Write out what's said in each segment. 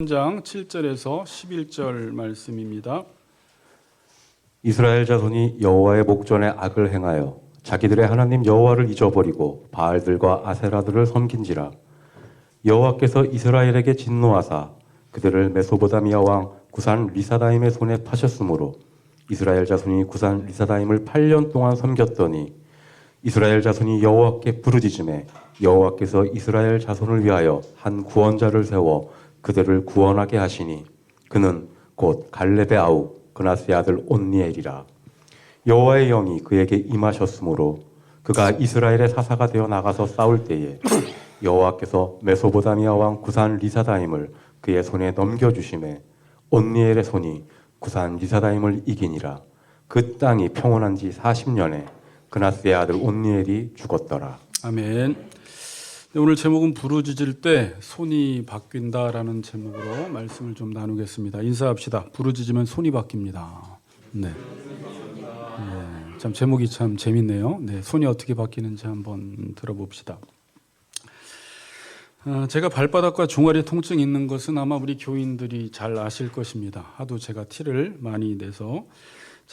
3장 7절에서 11절 말씀입니다. 이스라엘 자손이 여호와의 목전에 악을 행하여 자기들의 하나님 여호와를 잊어버리고 바알들과 아세라들을 섬긴지라. 여호와께서 이스라엘에게 진노하사 그들을 메소보다미아 왕 구산 리사다임의 손에 파셨으므로 이스라엘 자손이 구산 리사다임을 8년 동안 섬겼더니 이스라엘 자손이 여호와께 부르짖음에 여호와께서 이스라엘 자손을 위하여 한 구원자를 세워 그들을 구원하게 하시니 그는 곧 갈렙의 아우 그나스의 아들 온니엘이라. 여호와의 영이 그에게 임하셨으므로 그가 이스라엘의 사사가 되어 나가서 싸울 때에 여호와께서 메소보다미아 왕 구산 리사다임을 그의 손에 넘겨주심에 온니엘의 손이 구산 리사다임을 이기니라. 그 땅이 평온한 지 40년에 그나스의 아들 온니엘이 죽었더라. 아멘. 오늘 제목은 부르짖을 때 손이 바뀐다라는 제목으로 말씀을 좀 나누겠습니다. 인사합시다. 부르짖으면 손이 바뀝니다. 네. 참 제목이 참 재밌네요. 네, 손이 어떻게 바뀌는지 한번 들어봅시다. 제가 발바닥과 종아리 통증이 있는 것은 아마 우리 교인들이 잘 아실 것입니다. 하도 제가 티를 많이 내서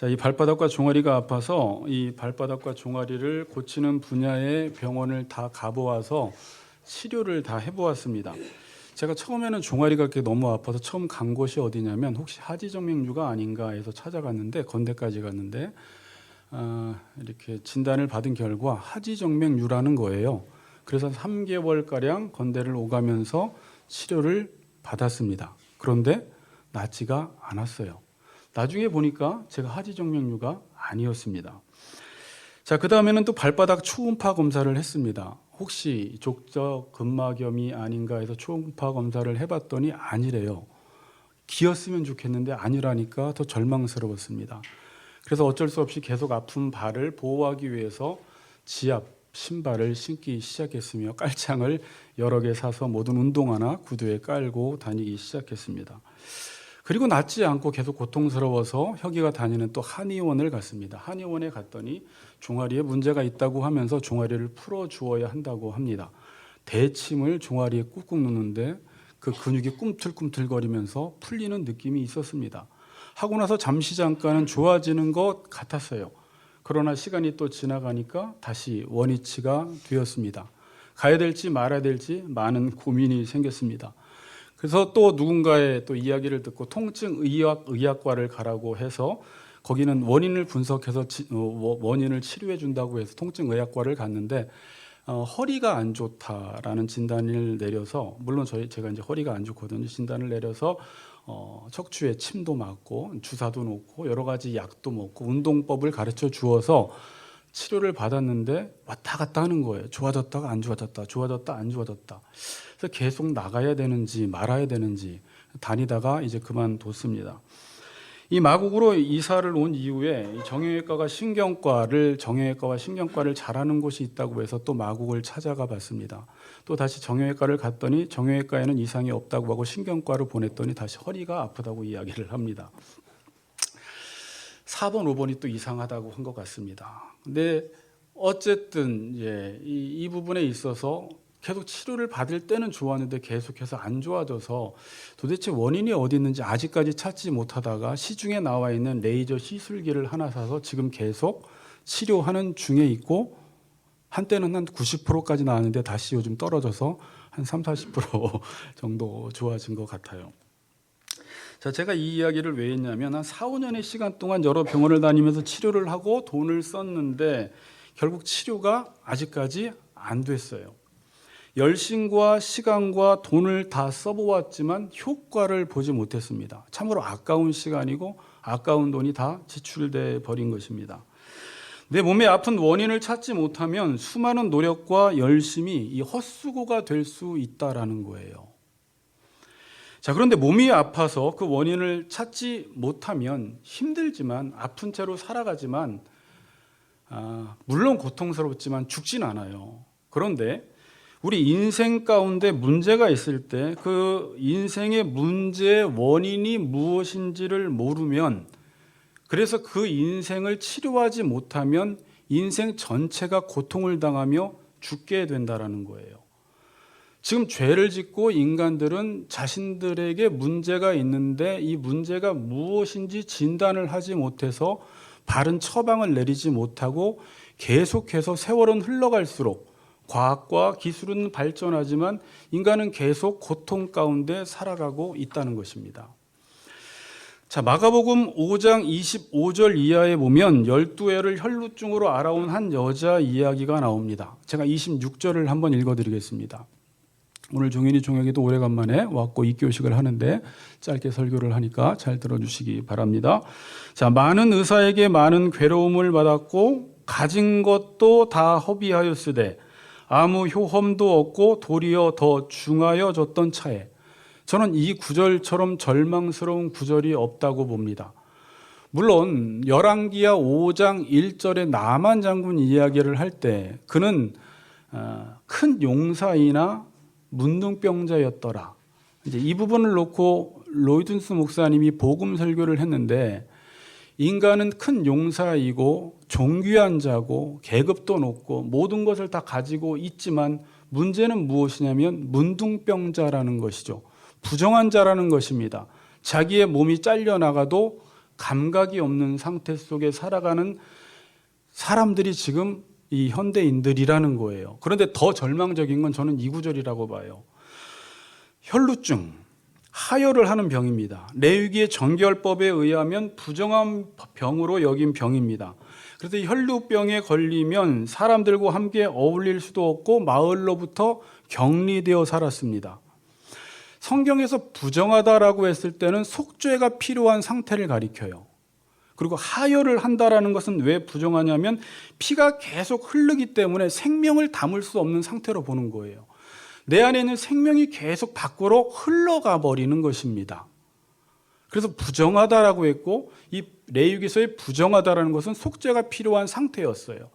이 발바닥과 종아리가 아파서 이 발바닥과 종아리를 고치는 분야의 병원을 다 가보아서 치료를 다 해보았습니다. 제가 처음에는 종아리가 이렇게 너무 아파서 처음 간 곳이 어디냐면 혹시 하지정맥류가 아닌가 해서 찾아갔는데 건대까지 갔는데 이렇게 진단을 받은 결과 하지정맥류라는 거예요. 그래서 3개월가량 건대를 오가면서 치료를 받았습니다. 그런데 낫지가 않았어요. 나중에 보니까 제가 하지정맥류가 아니었습니다. 자, 그 다음에는 또 발바닥 초음파 검사를 했습니다. 혹시 족저 근막염이 아닌가 해서 초음파 검사를 해봤더니 아니래요. 기였으면 좋겠는데 아니라니까 더 절망스러웠습니다. 그래서 어쩔 수 없이 계속 아픈 발을 보호하기 위해서 지압 신발을 신기 시작했으며 깔창을 여러 개 사서 모든 운동화나 구두에 깔고 다니기 시작했습니다. 그리고 낫지 않고 계속 고통스러워서 혁이가 다니는 또 한의원을 갔습니다. 한의원에 갔더니 종아리에 문제가 있다고 하면서 종아리를 풀어주어야 한다고 합니다. 대침을 종아리에 꾹꾹 누는데 그 근육이 꿈틀꿈틀거리면서 풀리는 느낌이 있었습니다. 하고 나서 잠시 잠깐은 좋아지는 것 같았어요. 그러나 시간이 또 지나가니까 다시 원위치가 되었습니다. 가야 될지 말아야 될지 많은 고민이 생겼습니다. 그래서 또 누군가의 또 이야기를 듣고 통증의학과를 가라고 해서 거기는 원인을 분석해서 원인을 치료해 준다고 해서 통증의학과를 갔는데 허리가 안 좋다라는 진단을 내려서, 물론 제가 이제 허리가 안 좋거든요. 진단을 내려서 척추에 침도 맞고 주사도 놓고 여러 가지 약도 먹고 운동법을 가르쳐 주어서 치료를 받았는데 왔다 갔다 하는 거예요. 좋아졌다가 안 좋아졌다, 좋아졌다 안 좋아졌다. 그래서 계속 나가야 되는지 말아야 되는지 다니다가 이제 그만뒀습니다. 이 마곡으로 이사를 온 이후에 정형외과와 신경과를 잘하는 곳이 있다고 해서 또 마곡을 찾아가 봤습니다. 또 다시 정형외과를 갔더니 정형외과에는 이상이 없다고 하고 신경과로 보냈더니 다시 허리가 아프다고 이야기를 합니다. 4번, 5번이 또 이상하다고 한 것 같습니다. 근데 어쨌든 이 부분에 있어서 계속 치료를 받을 때는 좋았는데 계속해서 안 좋아져서 도대체 원인이 어디 있는지 아직까지 찾지 못하다가 시중에 나와 있는 레이저 시술기를 하나 사서 지금 계속 치료하는 중에 있고, 한때는 한 90%까지 나왔는데 다시 요즘 떨어져서 한 30-40% 정도 좋아진 것 같아요. 자, 제가 이 이야기를 왜 했냐면 한 4-5년의 시간 동안 여러 병원을 다니면서 치료를 하고 돈을 썼는데 결국 치료가 아직까지 안 됐어요. 열심과 시간과 돈을 다 써보았지만 효과를 보지 못했습니다. 참으로 아까운 시간이고 아까운 돈이 다 지출돼 버린 것입니다. 내 몸의 아픈 원인을 찾지 못하면 수많은 노력과 열심이 이 헛수고가 될 수 있다라는 거예요. 자, 그런데 몸이 아파서 그 원인을 찾지 못하면 힘들지만 아픈 채로 살아가지만 물론 고통스럽지만 죽진 않아요. 그런데 우리 인생 가운데 문제가 있을 때 그 인생의 문제의 원인이 무엇인지를 모르면, 그래서 그 인생을 치료하지 못하면 인생 전체가 고통을 당하며 죽게 된다라는 거예요. 지금 죄를 짓고 인간들은 자신들에게 문제가 있는데 이 문제가 무엇인지 진단을 하지 못해서 바른 처방을 내리지 못하고 계속해서 세월은 흘러갈수록 과학과 기술은 발전하지만 인간은 계속 고통 가운데 살아가고 있다는 것입니다. 자, 마가복음 5장 25절 이하에 보면 12해를 혈루증으로 알아온 한 여자 이야기가 나옵니다. 제가 26절을 한번 읽어드리겠습니다. 오늘 종현이 종혁이도 오래간만에 왔고 입교식을 하는데 짧게 설교를 하니까 잘 들어주시기 바랍니다. 자, 많은 의사에게 많은 괴로움을 받았고 가진 것도 다 허비하였으되 아무 효험도 없고 도리어 더 중하여졌던 차에, 저는 이 구절처럼 절망스러운 구절이 없다고 봅니다. 물론 열왕기하 5장 1절에 나만 장군 이야기를 할 때 그는 큰 용사이나 문둥병자였더라. 이제 이 부분을 놓고 로이든스 목사님이 복음 설교를 했는데, 인간은 큰 용사이고 존귀한 자고 계급도 높고 모든 것을 다 가지고 있지만 문제는 무엇이냐면 문둥병자라는 것이죠. 부정한 자라는 것입니다. 자기의 몸이 잘려나가도 감각이 없는 상태 속에 살아가는 사람들이 지금 이 현대인들이라는 거예요. 그런데 더 절망적인 건 저는 이 구절이라고 봐요. 혈루증, 하혈을 하는 병입니다. 레위기의 정결법에 의하면 부정한 병으로 여긴 병입니다. 그래서 혈루병에 걸리면 사람들과 함께 어울릴 수도 없고 마을로부터 격리되어 살았습니다. 성경에서 부정하다라고 했을 때는 속죄가 필요한 상태를 가리켜요. 그리고 하혈을 한다라는 것은 왜 부정하냐면 피가 계속 흐르기 때문에 생명을 담을 수 없는 상태로 보는 거예요. 내 안에 있는 생명이 계속 밖으로 흘러가 버리는 것입니다. 그래서 부정하다라고 했고, 이 레위기서의 부정하다라는 것은 속죄가 필요한 상태였어요.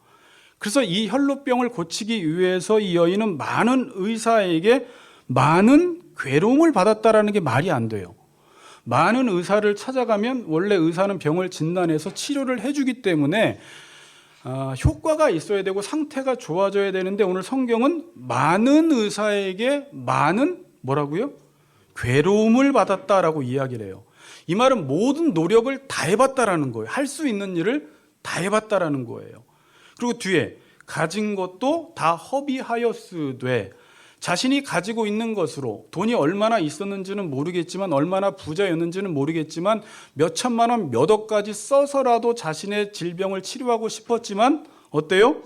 그래서 이 혈루병을 고치기 위해서 이 여인은 많은 의사에게 많은 괴로움을 받았다라는 게 말이 안 돼요. 많은 의사를 찾아가면 원래 의사는 병을 진단해서 치료를 해주기 때문에 효과가 있어야 되고 상태가 좋아져야 되는데, 오늘 성경은 많은 의사에게 많은 뭐라고요? 괴로움을 받았다라고 이야기를 해요. 이 말은 모든 노력을 다 해봤다라는 거예요. 할 수 있는 일을 다 해봤다라는 거예요. 그리고 뒤에 가진 것도 다 허비하였으되, 자신이 가지고 있는 것으로 돈이 얼마나 있었는지는 모르겠지만, 얼마나 부자였는지는 모르겠지만 몇 천만 원, 몇 억까지 써서라도 자신의 질병을 치료하고 싶었지만 어때요?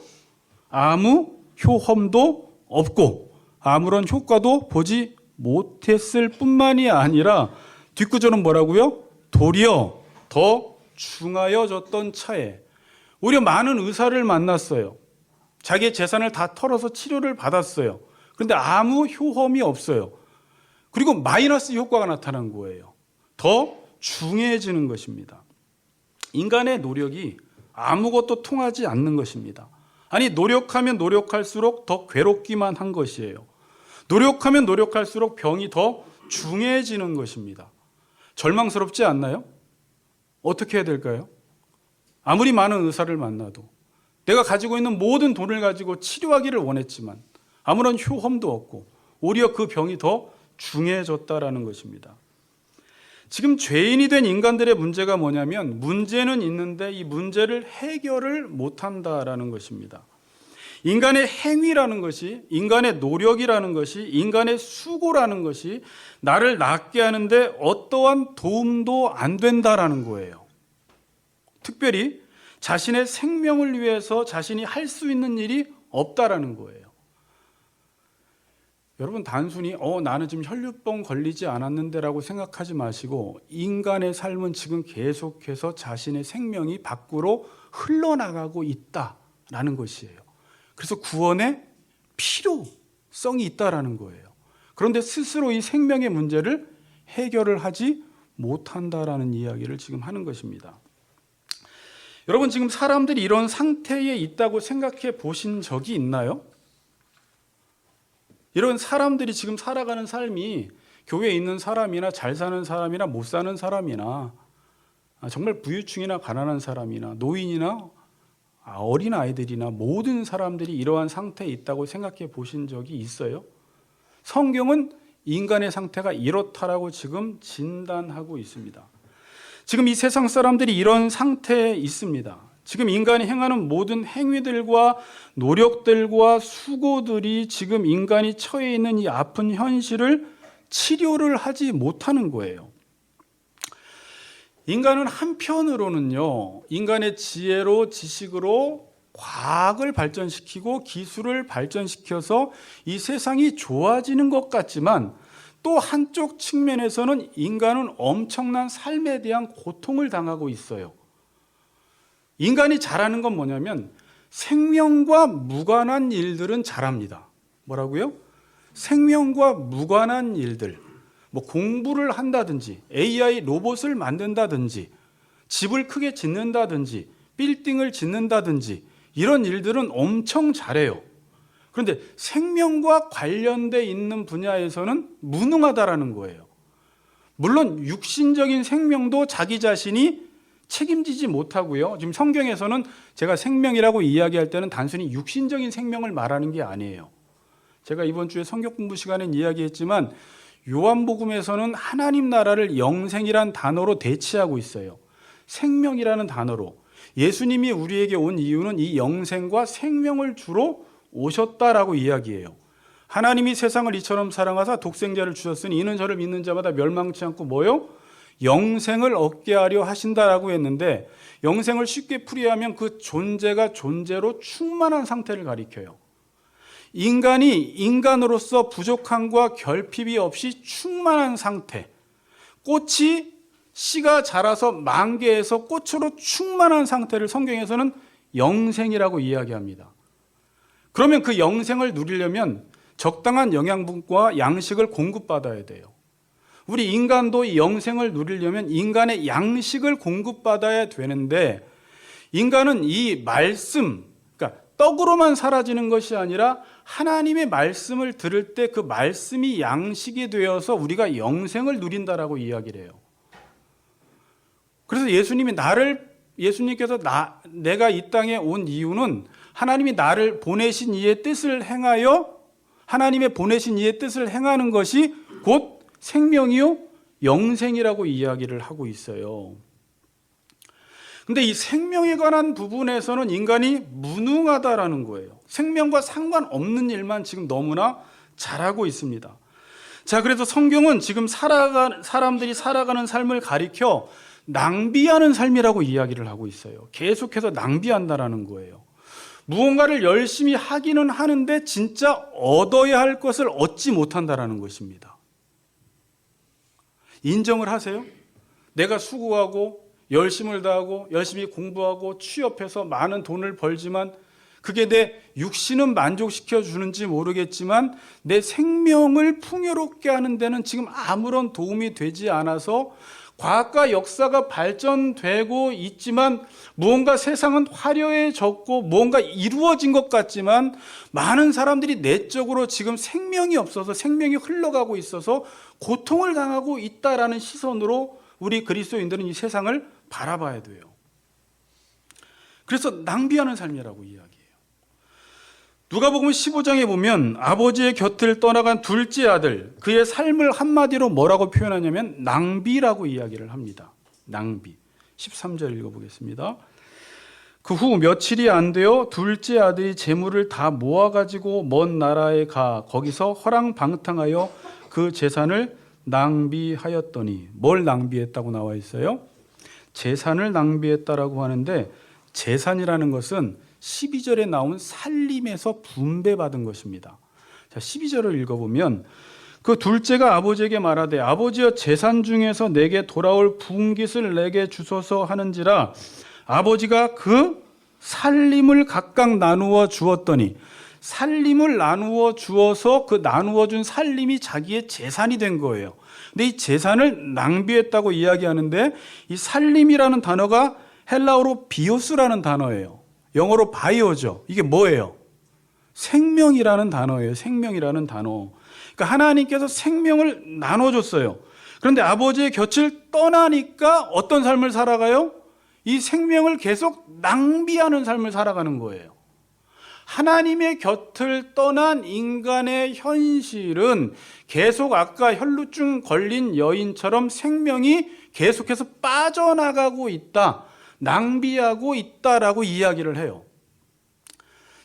아무 효험도 없고 아무런 효과도 보지 못했을 뿐만이 아니라 뒷구절은 뭐라고요? 도리어 더 중하여졌던 차에, 오히려 많은 의사를 만났어요. 자기의 재산을 다 털어서 치료를 받았어요. 그런데 아무 효험이 없어요. 그리고 마이너스 효과가 나타난 거예요. 더 중해지는 것입니다. 인간의 노력이 아무것도 통하지 않는 것입니다. 아니, 노력하면 노력할수록 더 괴롭기만 한 것이에요. 노력하면 노력할수록 병이 더 중해지는 것입니다. 절망스럽지 않나요? 어떻게 해야 될까요? 아무리 많은 의사를 만나도, 내가 가지고 있는 모든 돈을 가지고 치료하기를 원했지만 아무런 효험도 없고 오히려 그 병이 더 중해졌다라는 것입니다. 지금 죄인이 된 인간들의 문제가 뭐냐면, 문제는 있는데 이 문제를 해결을 못한다라는 것입니다. 인간의 행위라는 것이, 인간의 노력이라는 것이, 인간의 수고라는 것이 나를 낫게 하는데 어떠한 도움도 안 된다라는 거예요. 특별히 자신의 생명을 위해서 자신이 할 수 있는 일이 없다라는 거예요. 여러분, 단순히 나는 지금 혈루병 걸리지 않았는데 라고 생각하지 마시고, 인간의 삶은 지금 계속해서 자신의 생명이 밖으로 흘러나가고 있다라는 것이에요. 그래서 구원의 필요성이 있다라는 거예요. 그런데 스스로 이 생명의 문제를 해결을 하지 못한다라는 이야기를 지금 하는 것입니다. 여러분, 지금 사람들이 이런 상태에 있다고 생각해 보신 적이 있나요? 이런 사람들이 지금 살아가는 삶이 교회에 있는 사람이나 잘 사는 사람이나 못 사는 사람이나 정말 부유층이나 가난한 사람이나 노인이나 어린 아이들이나 모든 사람들이 이러한 상태에 있다고 생각해 보신 적이 있어요? 성경은 인간의 상태가 이렇다라고 지금 진단하고 있습니다. 지금 이 세상 사람들이 이런 상태에 있습니다. 지금 인간이 행하는 모든 행위들과 노력들과 수고들이 지금 인간이 처해 있는 이 아픈 현실을 치료를 하지 못하는 거예요. 인간은 한편으로는요, 인간의 지혜로 지식으로 과학을 발전시키고 기술을 발전시켜서 이 세상이 좋아지는 것 같지만 또 한쪽 측면에서는 인간은 엄청난 삶에 대한 고통을 당하고 있어요. 인간이 잘하는 건 뭐냐면 생명과 무관한 일들은 잘합니다. 뭐라고요? 생명과 무관한 일들. 뭐 공부를 한다든지 AI 로봇을 만든다든지 집을 크게 짓는다든지 빌딩을 짓는다든지 이런 일들은 엄청 잘해요. 그런데 생명과 관련돼 있는 분야에서는 무능하다라는 거예요. 물론 육신적인 생명도 자기 자신이 책임지지 못하고요. 지금 성경에서는 제가 생명이라고 이야기할 때는 단순히 육신적인 생명을 말하는 게 아니에요. 제가 이번 주에 성경 공부 시간에 이야기했지만 요한복음에서는 하나님 나라를 영생이란 단어로 대치하고 있어요. 생명이라는 단어로. 예수님이 우리에게 온 이유는 이 영생과 생명을 주로 오셨다라고 이야기해요. 하나님이 세상을 이처럼 사랑하사 독생자를 주셨으니 이는 저를 믿는 자마다 멸망치 않고 뭐요? 영생을 얻게 하려 하신다라고 했는데 영생을 쉽게 풀이하면 그 존재가 존재로 충만한 상태를 가리켜요. 인간이 인간으로서 부족함과 결핍이 없이 충만한 상태. 꽃이 씨가 자라서 만개해서 꽃으로 충만한 상태를 성경에서는 영생이라고 이야기합니다. 그러면 그 영생을 누리려면 적당한 영양분과 양식을 공급받아야 돼요. 우리 인간도 이 영생을 누리려면 인간의 양식을 공급받아야 되는데 인간은 이 말씀, 그러니까 떡으로만 사라지는 것이 아니라 하나님의 말씀을 들을 때 그 말씀이 양식이 되어서 우리가 영생을 누린다라고 이야기를 해요. 그래서 예수님께서 내가 이 땅에 온 이유는 하나님이 나를 보내신 이의 뜻을 행하여 하나님의 보내신 이의 뜻을 행하는 것이 곧 생명이요 영생이라고 이야기를 하고 있어요. 근데 이 생명에 관한 부분에서는 인간이 무능하다라는 거예요. 생명과 상관없는 일만 지금 너무나 잘하고 있습니다. 자, 그래서 성경은 지금 사람들이 살아가는 삶을 가리켜 낭비하는 삶이라고 이야기를 하고 있어요. 계속해서 낭비한다라는 거예요. 무언가를 열심히 하기는 하는데 진짜 얻어야 할 것을 얻지 못한다라는 것입니다. 인정을 하세요? 내가 수고하고 열심을 다하고 열심히 공부하고 취업해서 많은 돈을 벌지만 그게 내 육신은 만족시켜 주는지 모르겠지만 내 생명을 풍요롭게 하는 데는 지금 아무런 도움이 되지 않아서 과학과 역사가 발전되고 있지만 무언가 세상은 화려해졌고 무언가 이루어진 것 같지만 많은 사람들이 내적으로 지금 생명이 없어서 생명이 흘러가고 있어서 고통을 당하고 있다라는 시선으로 우리 그리스도인들은 이 세상을 바라봐야 돼요. 그래서 낭비하는 삶이라고 이야기해요. 누가복음 15장에 보면 아버지의 곁을 떠나간 둘째 아들, 그의 삶을 한마디로 뭐라고 표현하냐면 낭비라고 이야기를 합니다. 낭비. 13절 읽어보겠습니다. 그 후 며칠이 안 되어 둘째 아들이 재물을 다 모아가지고 먼 나라에 가 거기서 허랑방탕하여 그 재산을 낭비하였더니, 뭘 낭비했다고 나와 있어요? 재산을 낭비했다라고 하는데 재산이라는 것은 12절에 나온 살림에서 분배받은 것입니다. 자, 12절을 읽어보면 그 둘째가 아버지에게 말하되 아버지여 재산 중에서 내게 돌아올 분깃을 내게 주소서 하는지라 아버지가 그 살림을 각각 나누어 주었더니, 살림을 나누어 주어서 그 나누어 준 살림이 자기의 재산이 된 거예요. 근데 이 재산을 낭비했다고 이야기하는데 이 살림이라는 단어가 헬라어로 비오스라는 단어예요. 영어로 바이오죠. 이게 뭐예요? 생명이라는 단어예요. 생명이라는 단어. 그러니까 하나님께서 생명을 나눠줬어요. 그런데 아버지의 곁을 떠나니까 어떤 삶을 살아가요? 이 생명을 계속 낭비하는 삶을 살아가는 거예요. 하나님의 곁을 떠난 인간의 현실은 계속 아까 혈루증 걸린 여인처럼 생명이 계속해서 빠져나가고 있다, 낭비하고 있다라고 이야기를 해요.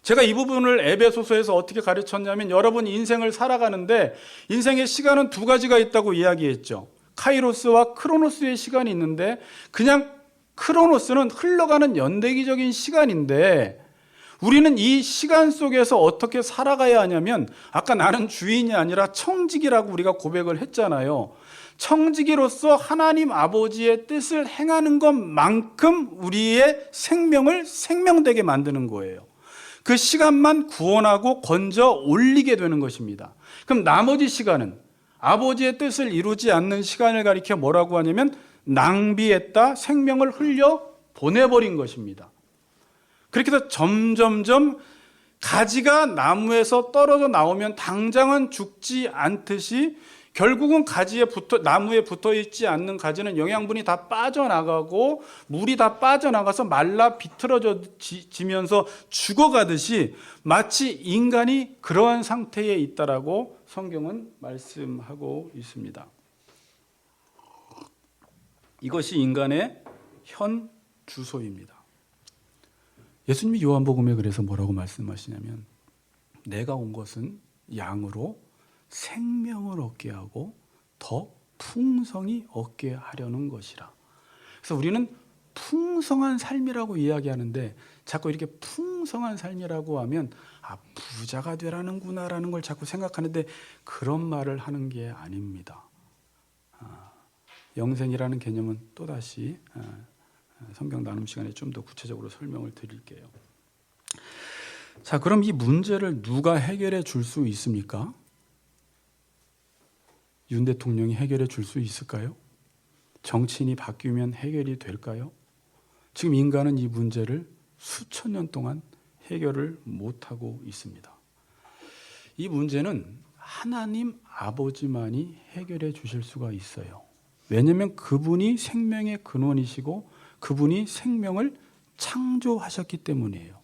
제가 이 부분을 에베소서에서 어떻게 가르쳤냐면, 여러분 인생을 살아가는데 인생의 시간은 두 가지가 있다고 이야기했죠. 카이로스와 크로노스의 시간이 있는데, 그냥 크로노스는 흘러가는 연대기적인 시간인데, 우리는 이 시간 속에서 어떻게 살아가야 하냐면, 아까 나는 주인이 아니라 청지기라고 우리가 고백을 했잖아요. 청지기로서 하나님 아버지의 뜻을 행하는 것만큼 우리의 생명을 생명되게 만드는 거예요. 그 시간만 구원하고 건져 올리게 되는 것입니다. 그럼 나머지 시간은 아버지의 뜻을 이루지 않는 시간을 가리켜 뭐라고 하냐면 낭비했다, 생명을 흘려 보내버린 것입니다. 그렇게 해서 점점점 가지가 나무에서 떨어져 나오면 당장은 죽지 않듯이 결국은 나무에 붙어 있지 않는 가지는 영양분이 다 빠져나가고 물이 다 빠져나가서 말라 비틀어지면서 죽어가듯이 마치 인간이 그러한 상태에 있다라고 성경은 말씀하고 있습니다. 이것이 인간의 현 주소입니다. 예수님이 요한복음에 그래서 뭐라고 말씀하시냐면, 내가 온 것은 양으로 생명을 얻게 하고 더 풍성히 얻게 하려는 것이라. 그래서 우리는 풍성한 삶이라고 이야기하는데, 자꾸 이렇게 풍성한 삶이라고 하면 부자가 되라는구나라는 걸 자꾸 생각하는데, 그런 말을 하는 게 아닙니다. 영생이라는 개념은 또다시 성경 나눔 시간에 좀 더 구체적으로 설명을 드릴게요. 자, 그럼 이 문제를 누가 해결해 줄 수 있습니까? 윤 대통령이 해결해 줄 수 있을까요? 정치인이 바뀌면 해결이 될까요? 지금 인간은 이 문제를 수천 년 동안 해결을 못하고 있습니다. 이 문제는 하나님 아버지만이 해결해 주실 수가 있어요. 왜냐하면 그분이 생명의 근원이시고 그분이 생명을 창조하셨기 때문이에요.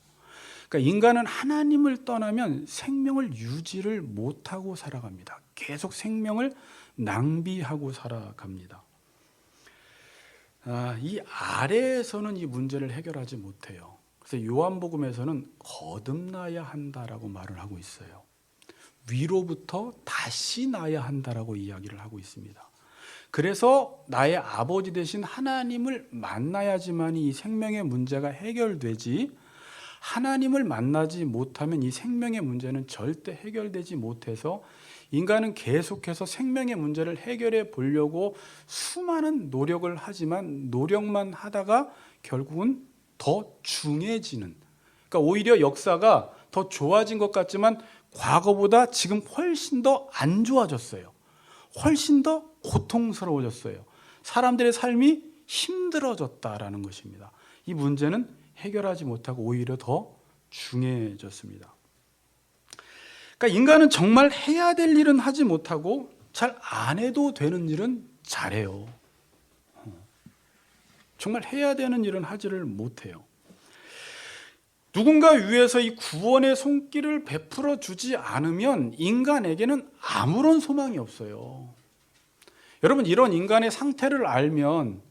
그러니까 인간은 하나님을 떠나면 생명을 유지를 못하고 살아갑니다. 계속 생명을 낭비하고 살아갑니다. 이 아래에서는 이 문제를 해결하지 못해요. 그래서 요한복음에서는 거듭나야 한다라고 말을 하고 있어요. 위로부터 다시 나야 한다라고 이야기를 하고 있습니다. 그래서 나의 아버지 되신 하나님을 만나야지만 이 생명의 문제가 해결되지, 하나님을 만나지 못하면 이 생명의 문제는 절대 해결되지 못해서 인간은 계속해서 생명의 문제를 해결해 보려고 수많은 노력을 하지만 노력만 하다가 결국은 더 중해지는, 그러니까 오히려 역사가 더 좋아진 것 같지만 과거보다 지금 훨씬 더 안 좋아졌어요. 훨씬 더 고통스러워졌어요. 사람들의 삶이 힘들어졌다라는 것입니다. 이 문제는 해결하지 못하고 오히려 더 중해졌습니다. 그러니까 인간은 정말 해야 될 일은 하지 못하고 잘 안 해도 되는 일은 잘해요. 정말 해야 되는 일은 하지를 못해요. 누군가 위에서 이 구원의 손길을 베풀어 주지 않으면 인간에게는 아무런 소망이 없어요. 여러분, 이런 인간의 상태를 알면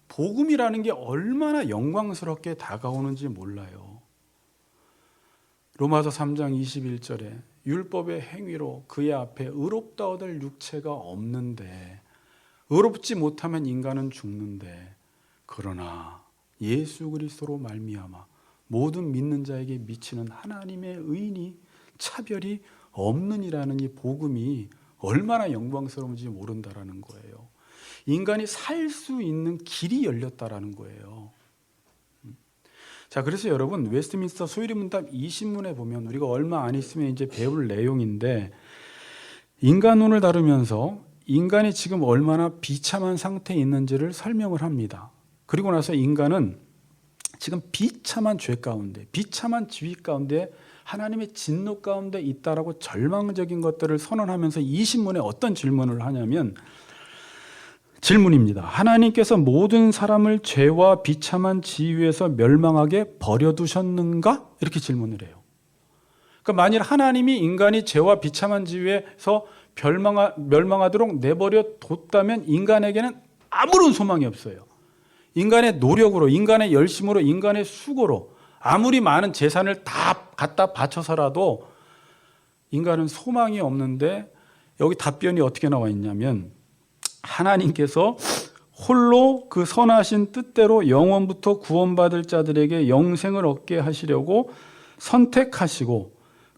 복음이라는 게 얼마나 영광스럽게 다가오는지 몰라요. 로마서 3장 21절에 율법의 행위로 그의 앞에 의롭다 얻을 육체가 없는데, 의롭지 못하면 인간은 죽는데, 그러나 예수 그리스도로 말미암아 모든 믿는 자에게 미치는 하나님의 의인이 차별이 없느니라는 이 복음이 얼마나 영광스러운지 모른다라는 거예요. 인간이 살 수 있는 길이 열렸다라는 거예요. 자, 그래서 여러분, 웨스트민스터 소유리문답 20문에 보면 우리가 얼마 안 있으면 이제 배울 내용인데, 인간론을 다루면서 인간이 지금 얼마나 비참한 상태에 있는지를 설명을 합니다. 그리고 나서 인간은 지금 비참한 죄 가운데, 비참한 지위 가운데, 하나님의 진노 가운데 있다라고 절망적인 것들을 선언하면서 20문에 어떤 질문을 하냐면, 질문입니다. 하나님께서 모든 사람을 죄와 비참한 지위에서 멸망하게 버려두셨는가? 이렇게 질문을 해요. 그러니까 만일 하나님이 인간이 죄와 비참한 지위에서 멸망하도록 내버려 뒀다면 인간에게는 아무런 소망이 없어요. 인간의 노력으로, 인간의 열심으로, 인간의 수고로 아무리 많은 재산을 다 갖다 바쳐서라도 인간은 소망이 없는데, 여기 답변이 어떻게 나와 있냐면 하나님께서 홀로 그 선하신 뜻대로 영원부터 구원받을 자들에게 영생을 얻게 하시려고 선택하시고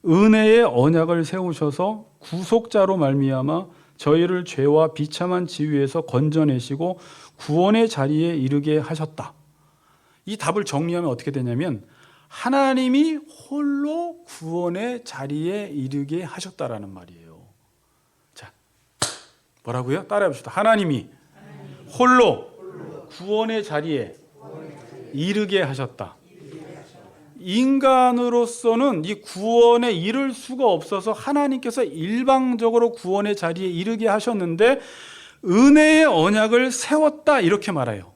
은혜의 언약을 세우셔서 구속자로 말미암아 저희를 죄와 비참한 지위에서 건져내시고 구원의 자리에 이르게 하셨다. 이 답을 정리하면 어떻게 되냐면 하나님이 홀로 구원의 자리에 이르게 하셨다라는 말이에요. 자, 뭐라고요? 따라해 봅시다. 하나님이 홀로 구원의 자리에 이르게 하셨다. 인간으로서는 이 구원에 이를 수가 없어서 하나님께서 일방적으로 구원의 자리에 이르게 하셨는데 은혜의 언약을 세웠다, 이렇게 말해요.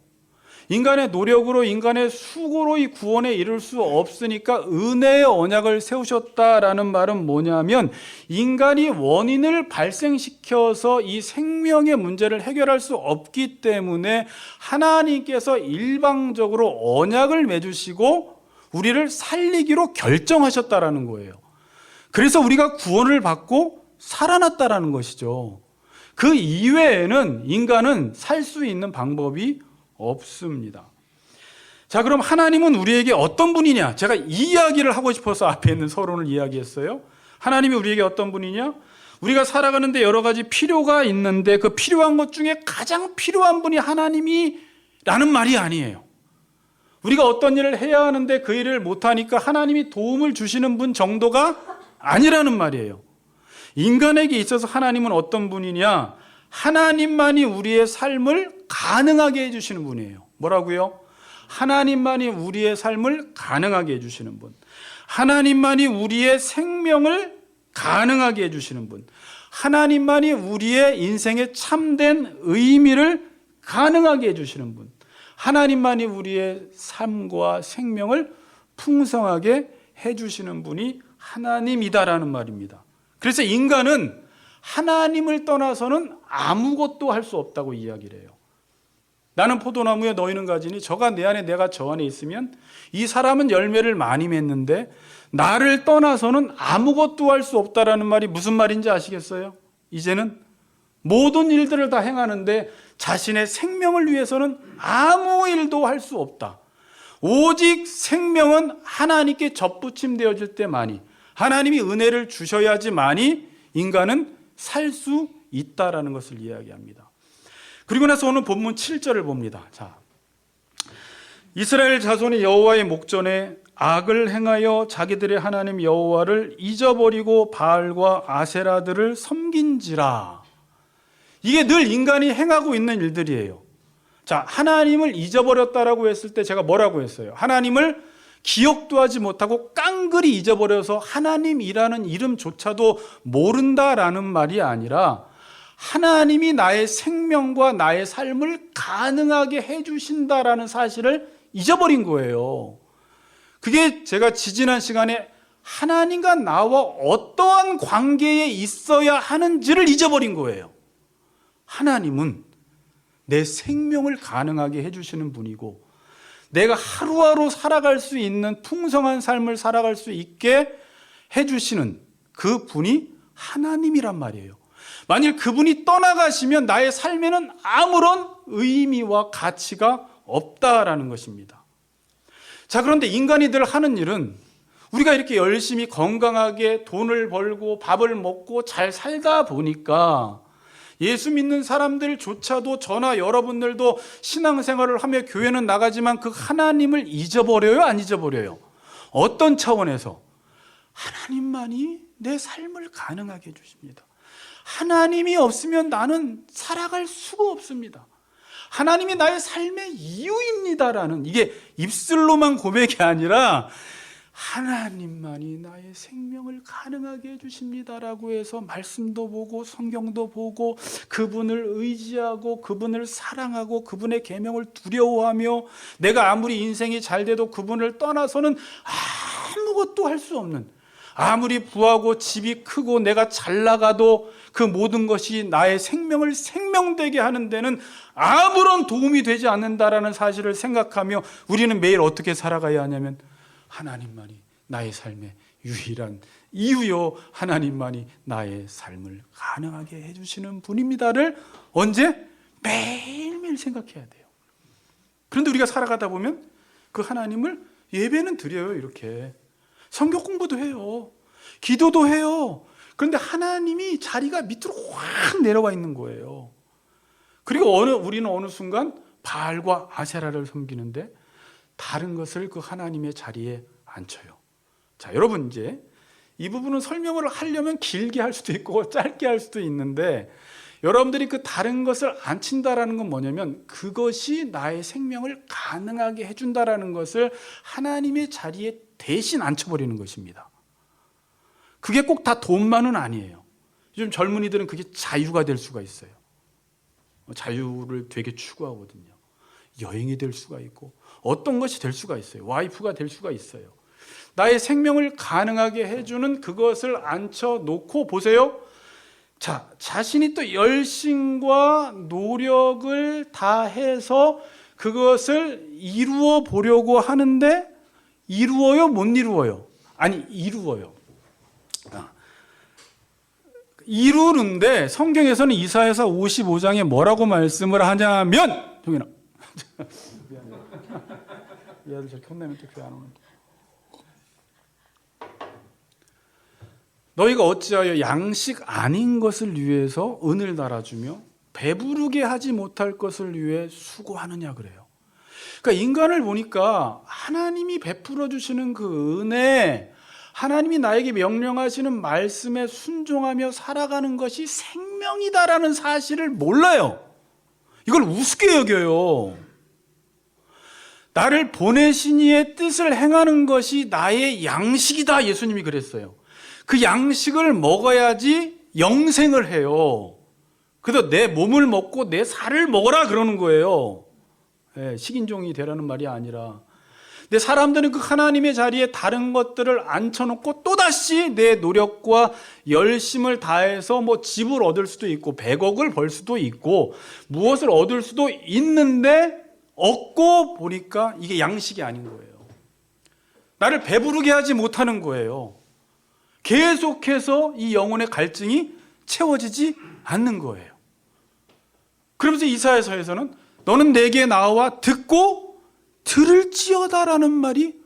인간의 노력으로, 인간의 수고로 이 구원에 이를 수 없으니까 은혜의 언약을 세우셨다라는 말은 뭐냐면 인간이 원인을 발생시켜서 이 생명의 문제를 해결할 수 없기 때문에 하나님께서 일방적으로 언약을 맺으시고 우리를 살리기로 결정하셨다라는 거예요. 그래서 우리가 구원을 받고 살아났다라는 것이죠. 그 이외에는 인간은 살 수 있는 방법이 없습니다. 자, 그럼 하나님은 우리에게 어떤 분이냐? 제가 이 이야기를 하고 싶어서 앞에 있는 서론을 이야기했어요. 하나님이 우리에게 어떤 분이냐? 우리가 살아가는데 여러 가지 필요가 있는데 그 필요한 것 중에 가장 필요한 분이 하나님이라는 말이 아니에요. 우리가 어떤 일을 해야 하는데 그 일을 못하니까 하나님이 도움을 주시는 분 정도가 아니라는 말이에요. 인간에게 있어서 하나님은 어떤 분이냐? 하나님만이 우리의 삶을 가능하게 해주시는 분이에요. 뭐라고요? 하나님만이 우리의 삶을 가능하게 해주시는 분. 하나님만이 우리의 생명을 가능하게 해주시는 분. 하나님만이 우리의 인생의 참된 의미를 가능하게 해주시는 분. 하나님만이 우리의 삶과 생명을 풍성하게 해주시는 분이 하나님이다라는 말입니다. 그래서 인간은 하나님을 떠나서는 아무것도 할 수 없다고 이야기를 해요. 나는 포도나무에 너희는 가지니 저가 내 안에 내가 저 안에 있으면 이 사람은 열매를 많이 맺는데 나를 떠나서는 아무것도 할 수 없다라는 말이 무슨 말인지 아시겠어요? 이제는 모든 일들을 다 행하는데 자신의 생명을 위해서는 아무 일도 할 수 없다. 오직 생명은 하나님께 접붙임되어질 때만이, 하나님이 은혜를 주셔야지만이 인간은 살 수 있다라는 것을 이야기합니다. 그리고 나서 오늘 본문 7절을 봅니다. 자, 이스라엘 자손이 여호와의 목전에 악을 행하여 자기들의 하나님 여호와를 잊어버리고 바알과 아세라들을 섬긴지라. 이게 늘 인간이 행하고 있는 일들이에요. 자, 하나님을 잊어버렸다라고 했을 때 제가 뭐라고 했어요? 하나님을 기억도 하지 못하고 깡그리 잊어버려서 하나님이라는 이름조차도 모른다라는 말이 아니라 하나님이 나의 생명과 나의 삶을 가능하게 해주신다라는 사실을 잊어버린 거예요. 그게 제가 지지난 시간에 하나님과 나와 어떠한 관계에 있어야 하는지를 잊어버린 거예요. 하나님은 내 생명을 가능하게 해주시는 분이고 내가 하루하루 살아갈 수 있는 풍성한 삶을 살아갈 수 있게 해주시는 그 분이 하나님이란 말이에요. 만일 그분이 떠나가시면 나의 삶에는 아무런 의미와 가치가 없다라는 것입니다. 자, 그런데 인간이 늘 하는 일은 우리가 이렇게 열심히 건강하게 돈을 벌고 밥을 먹고 잘 살다 보니까 예수 믿는 사람들조차도 저나 여러분들도 신앙생활을 하며 교회는 나가지만 그 하나님을 잊어버려요? 안 잊어버려요? 어떤 차원에서? 하나님만이 내 삶을 가능하게 해주십니다. 하나님이 없으면 나는 살아갈 수가 없습니다. 하나님이 나의 삶의 이유입니다라는, 이게 입술로만 고백이 아니라 하나님만이 나의 생명을 가능하게 해주십니다라고 해서 말씀도 보고 성경도 보고 그분을 의지하고 그분을 사랑하고 그분의 계명을 두려워하며 내가 아무리 인생이 잘 돼도 그분을 떠나서는 아무것도 할 수 없는, 아무리 부하고 집이 크고 내가 잘 나가도 그 모든 것이 나의 생명을 생명되게 하는 데는 아무런 도움이 되지 않는다라는 사실을 생각하며 우리는 매일 어떻게 살아가야 하냐면 하나님만이 나의 삶의 유일한 이유요, 하나님만이 나의 삶을 가능하게 해주시는 분입니다를 언제? 매일매일 생각해야 돼요. 그런데 우리가 살아가다 보면 그 하나님을 예배는 드려요. 이렇게 성경 공부도 해요, 기도도 해요. 그런데 하나님이 자리가 밑으로 확 내려와 있는 거예요. 그리고 우리는 어느 순간 바알과 아세라를 섬기는데 다른 것을 그 하나님의 자리에 앉혀요. 자, 여러분, 이제 이 부분은 설명을 하려면 길게 할 수도 있고 짧게 할 수도 있는데, 여러분들이 그 다른 것을 앉힌다라는 건 뭐냐면 그것이 나의 생명을 가능하게 해준다라는 것을 하나님의 자리에 대신 앉혀버리는 것입니다. 그게 꼭 다 돈만은 아니에요. 요즘 젊은이들은 그게 자유가 될 수가 있어요. 자유를 되게 추구하거든요. 여행이 될 수가 있고 어떤 것이 될 수가 있어요. 와이프가 될 수가 있어요. 나의 생명을 가능하게 해주는 그것을 앉혀놓고 보세요. 자, 자신이 또 열심과 노력을 다해서 그것을 이루어 보려고 하는데 이루어요? 못 이루어요? 아니, 이루어요. 이루는데 성경에서는 이사야서 55장에 뭐라고 말씀을 하냐면, 종현아, 미안해. 이 아들 저렇게 혼내면 또 교회 안 오는데. 너희가 어찌하여 양식 아닌 것을 위해서 은을 달아주며 배부르게 하지 못할 것을 위해 수고하느냐 그래요. 그러니까 인간을 보니까 하나님이 베풀어 주시는 그 은혜, 하나님이 나에게 명령하시는 말씀에 순종하며 살아가는 것이 생명이다라는 사실을 몰라요. 이걸 우습게 여겨요. 나를 보내신 이의 뜻을 행하는 것이 나의 양식이다, 예수님이 그랬어요. 그 양식을 먹어야지 영생을 해요. 그래서 내 몸을 먹고 내 살을 먹어라 그러는 거예요. 식인종이 되라는 말이 아니라. 근데 사람들은 그 하나님의 자리에 다른 것들을 앉혀놓고 또다시 내 노력과 열심을 다해서 뭐 집을 얻을 수도 있고 100억을 벌 수도 있고 무엇을 얻을 수도 있는데 얻고 보니까 이게 양식이 아닌 거예요. 나를 배부르게 하지 못하는 거예요. 계속해서 이 영혼의 갈증이 채워지지 않는 거예요. 그러면서 이사야서에서는 너는 내게 나와 듣고 들을지어다라는 말이,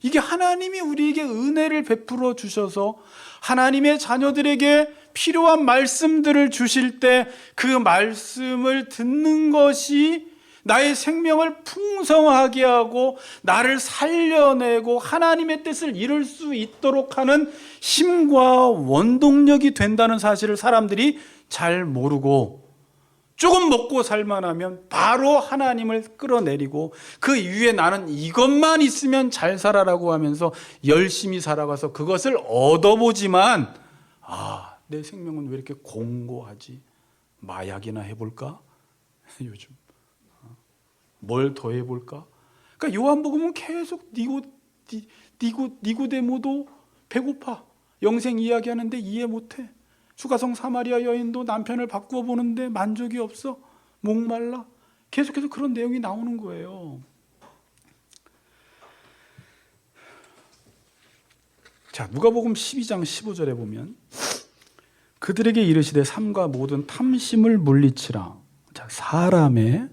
이게 하나님이 우리에게 은혜를 베풀어 주셔서 하나님의 자녀들에게 필요한 말씀들을 주실 때 그 말씀을 듣는 것이 나의 생명을 풍성하게 하고 나를 살려내고 하나님의 뜻을 이룰 수 있도록 하는 힘과 원동력이 된다는 사실을 사람들이 잘 모르고 조금 먹고 살만하면 바로 하나님을 끌어내리고 그 위에 나는 이것만 있으면 잘 살아라고 하면서 열심히 살아가서 그것을 얻어보지만 내 생명은 왜 이렇게 공고하지? 마약이나 해볼까? 요즘 뭘 더 해볼까? 그러니까 요한복음은 계속 니고데모도 배고파 영생 이야기하는데 이해 못해. 수가성 사마리아 여인도 남편을 바꾸어 보는데 만족이 없어. 목말라. 계속해서 그런 내용이 나오는 거예요. 자, 누가복음 12장 15절에 보면 그들에게 이르시되 삼가 모든 탐심을 물리치라. 자, 사람의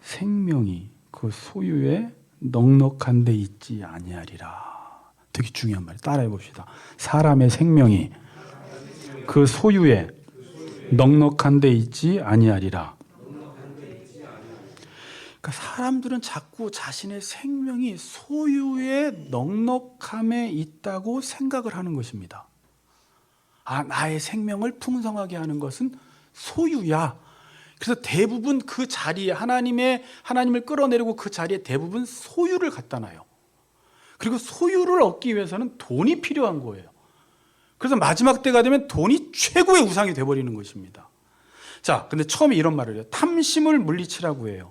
생명이 그 소유에 넉넉한 데 있지 아니하리라. 되게 중요한 말이에요. 따라해 봅시다. 사람의 생명이 그 소유에 넉넉한 데 있지 아니하리라. 그러니까 사람들은 자꾸 자신의 생명이 소유의 넉넉함에 있다고 생각을 하는 것입니다. 나의 생명을 풍성하게 하는 것은 소유야. 그래서 대부분 그 자리에 하나님을 끌어내리고 그 자리에 대부분 소유를 갖다 놔요. 그리고 소유를 얻기 위해서는 돈이 필요한 거예요. 그래서 마지막 때가 되면 돈이 최고의 우상이 되어버리는 것입니다. 자, 근데 처음에 이런 말을 해요. 탐심을 물리치라고 해요.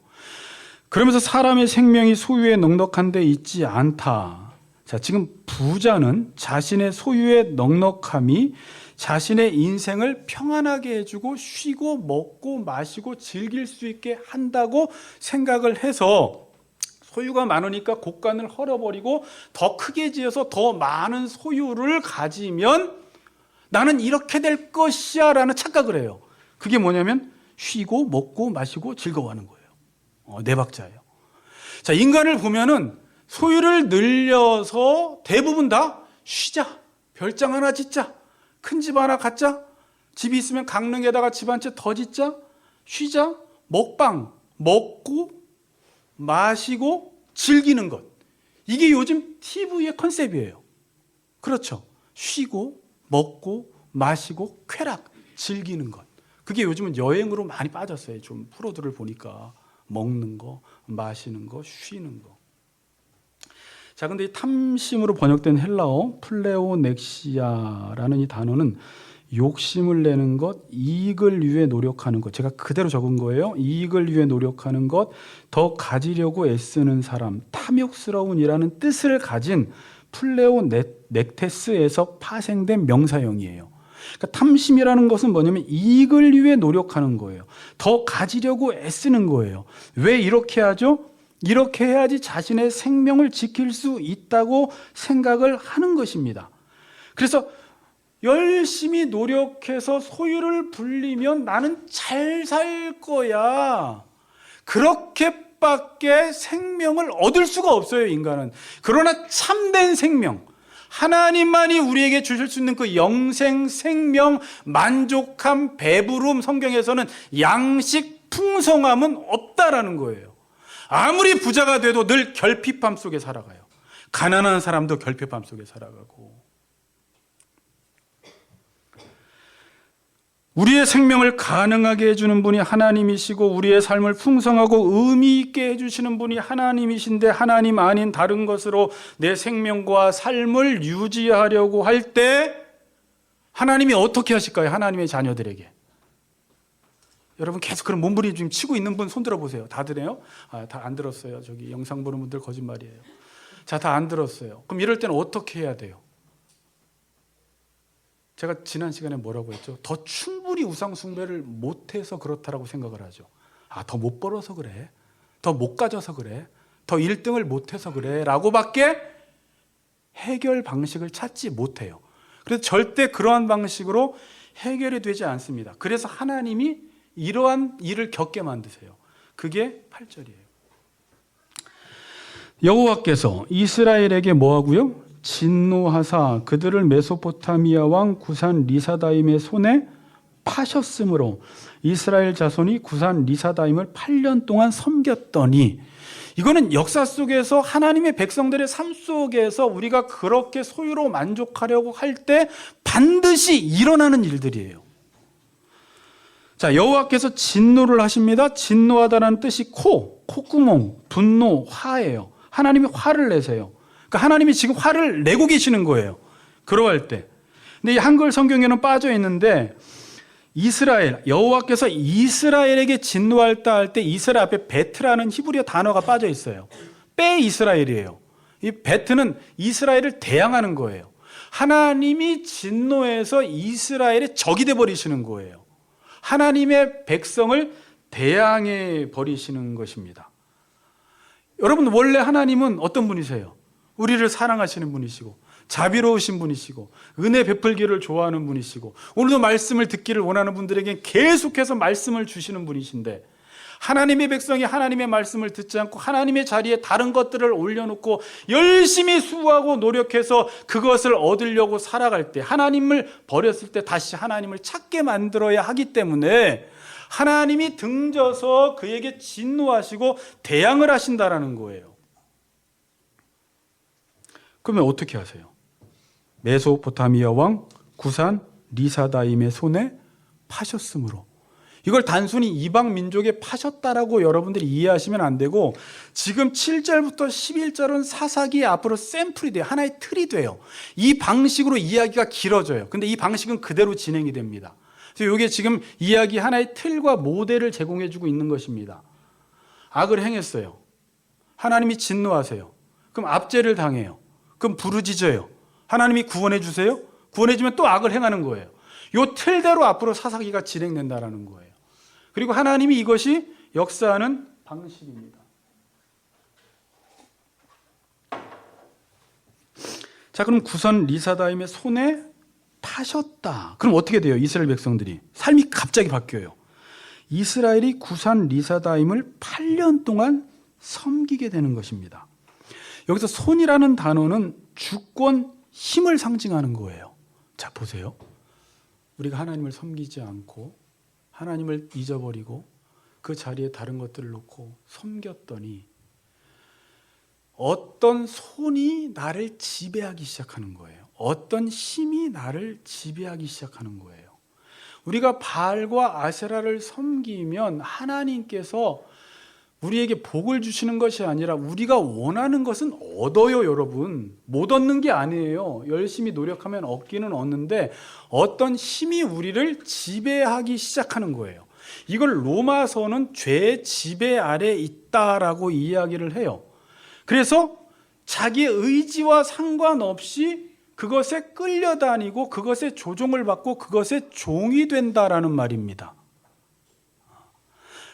그러면서 사람의 생명이 소유에 넉넉한 데 있지 않다. 자, 지금 부자는 자신의 소유의 넉넉함이 자신의 인생을 평안하게 해주고 쉬고 먹고 마시고 즐길 수 있게 한다고 생각을 해서 소유가 많으니까 곳간을 헐어버리고 더 크게 지어서 더 많은 소유를 가지면 나는 이렇게 될 것이야 라는 착각을 해요. 그게 뭐냐면 쉬고 먹고 마시고 즐거워하는 거예요. 네 박자예요. 자, 인간을 보면은 소유를 늘려서 대부분 다 쉬자, 별장 하나 짓자, 큰 집 하나 갖자, 집이 있으면 강릉에다가 집 한 채 더 짓자, 쉬자, 먹방, 먹고 마시고 즐기는 것. 이게 요즘 TV의 컨셉이에요. 그렇죠. 쉬고 먹고 마시고 쾌락, 즐기는 것. 그게 요즘은 여행으로 많이 빠졌어요. 좀 프로들을 보니까 먹는 거, 마시는 거, 쉬는 거. 자, 근데 이 탐심으로 번역된 헬라어 플레오넥시아라는 이 단어는 욕심을 내는 것, 이익을 위해 노력하는 것. 제가 그대로 적은 거예요. 이익을 위해 노력하는 것, 더 가지려고 애쓰는 사람, 탐욕스러운 이라는 뜻을 가진 플레오넥테스에서 파생된 명사형이에요. 그러니까 탐심이라는 것은 뭐냐면 이익을 위해 노력하는 거예요. 더 가지려고 애쓰는 거예요. 왜 이렇게 하죠? 이렇게 해야지 자신의 생명을 지킬 수 있다고 생각을 하는 것입니다. 그래서 열심히 노력해서 소유를 불리면 나는 잘 살 거야. 그렇게밖에 생명을 얻을 수가 없어요, 인간은. 그러나 참된 생명, 하나님만이 우리에게 주실 수 있는 그 영생, 생명, 만족함, 배부름, 성경에서는 양식, 풍성함은 없다라는 거예요. 아무리 부자가 돼도 늘 결핍함 속에 살아가요. 가난한 사람도 결핍함 속에 살아가고. 우리의 생명을 가능하게 해주는 분이 하나님이시고 우리의 삶을 풍성하고 의미 있게 해주시는 분이 하나님이신데 하나님 아닌 다른 것으로 내 생명과 삶을 유지하려고 할 때 하나님이 어떻게 하실까요? 하나님의 자녀들에게. 여러분 계속 그런 몸부림 지금 치고 있는 분 손 들어보세요. 다들 해요? 다 안 들었어요. 저기 영상 보는 분들 거짓말이에요. 자, 다 안 들었어요. 그럼 이럴 때는 어떻게 해야 돼요? 제가 지난 시간에 뭐라고 했죠? 더 충분히 우상 숭배를 못해서 그렇다라고 생각을 하죠. 더 못 벌어서 그래. 더 못 가져서 그래. 더 1등을 못해서 그래. 라고밖에 해결 방식을 찾지 못해요. 그래서 절대 그러한 방식으로 해결이 되지 않습니다. 그래서 하나님이 이러한 일을 겪게 만드세요. 그게 8절이에요. 여호와께서 이스라엘에게 뭐하고요? 진노하사 그들을 메소포타미아 왕 구산 리사다임의 손에 파셨으므로 이스라엘 자손이 구산 리사다임을 8년 동안 섬겼더니, 이거는 역사 속에서 하나님의 백성들의 삶 속에서 우리가 그렇게 소유로 만족하려고 할 때 반드시 일어나는 일들이에요. 자, 여호와께서 진노를 하십니다. 진노하다라는 뜻이 콧구멍, 분노, 화예요. 하나님이 화를 내세요. 그러니까 하나님이 지금 화를 내고 계시는 거예요. 그러할 때. 근데 이 한글 성경에는 빠져 있는데 이스라엘, 여호와께서 이스라엘에게 진노할다 할 때 이스라엘 앞에 베트라는 히브리어 단어가 빠져 있어요. 빼 이스라엘이에요. 이 베트는 이스라엘을 대항하는 거예요. 하나님이 진노해서 이스라엘의 적이 돼 버리시는 거예요. 하나님의 백성을 대항해 버리시는 것입니다. 여러분, 원래 하나님은 어떤 분이세요? 우리를 사랑하시는 분이시고 자비로우신 분이시고 은혜 베풀기를 좋아하는 분이시고 오늘도 말씀을 듣기를 원하는 분들에게 계속해서 말씀을 주시는 분이신데, 하나님의 백성이 하나님의 말씀을 듣지 않고 하나님의 자리에 다른 것들을 올려놓고 열심히 수고하고 노력해서 그것을 얻으려고 살아갈 때, 하나님을 버렸을 때 다시 하나님을 찾게 만들어야 하기 때문에 하나님이 등져서 그에게 진노하시고 대항을 하신다라는 거예요. 그러면 어떻게 하세요? 메소포타미아 왕 구산 리사다임의 손에 파셨으므로. 이걸 단순히 이방 민족에 파셨다라고 여러분들이 이해하시면 안 되고, 지금 7절부터 11절은 사사기의 앞으로 샘플이 돼요. 하나의 틀이 돼요. 이 방식으로 이야기가 길어져요. 근데 이 방식은 그대로 진행이 됩니다. 그래서 이게 지금 이야기 하나의 틀과 모델을 제공해주고 있는 것입니다. 악을 행했어요. 하나님이 진노하세요. 그럼 압제를 당해요. 그럼 부르짖어요. 하나님이 구원해 주세요. 구원해 주면 또 악을 행하는 거예요. 요 틀대로 앞으로 사사기가 진행된다라는 거예요. 그리고 하나님이 이것이 역사하는 방식입니다. 자, 그럼 구선 리사다임의 손에 파셨다. 그럼 어떻게 돼요? 이스라엘 백성들이 삶이 갑자기 바뀌어요. 이스라엘이 구산 리사다임을 8년 동안 섬기게 되는 것입니다. 여기서 손이라는 단어는 주권, 힘을 상징하는 거예요. 자, 보세요. 우리가 하나님을 섬기지 않고 하나님을 잊어버리고 그 자리에 다른 것들을 놓고 섬겼더니 어떤 손이 나를 지배하기 시작하는 거예요. 어떤 힘이 나를 지배하기 시작하는 거예요. 우리가 바알과 아세라를 섬기면 하나님께서 우리에게 복을 주시는 것이 아니라 우리가 원하는 것은 얻어요, 여러분. 못 얻는 게 아니에요. 열심히 노력하면 얻기는 얻는데 어떤 힘이 우리를 지배하기 시작하는 거예요. 이걸 로마서는 죄의 지배 아래 있다라고 이야기를 해요. 그래서 자기의 의지와 상관없이 그것에 끌려다니고 그것에 조종을 받고 그것에 종이 된다라는 말입니다.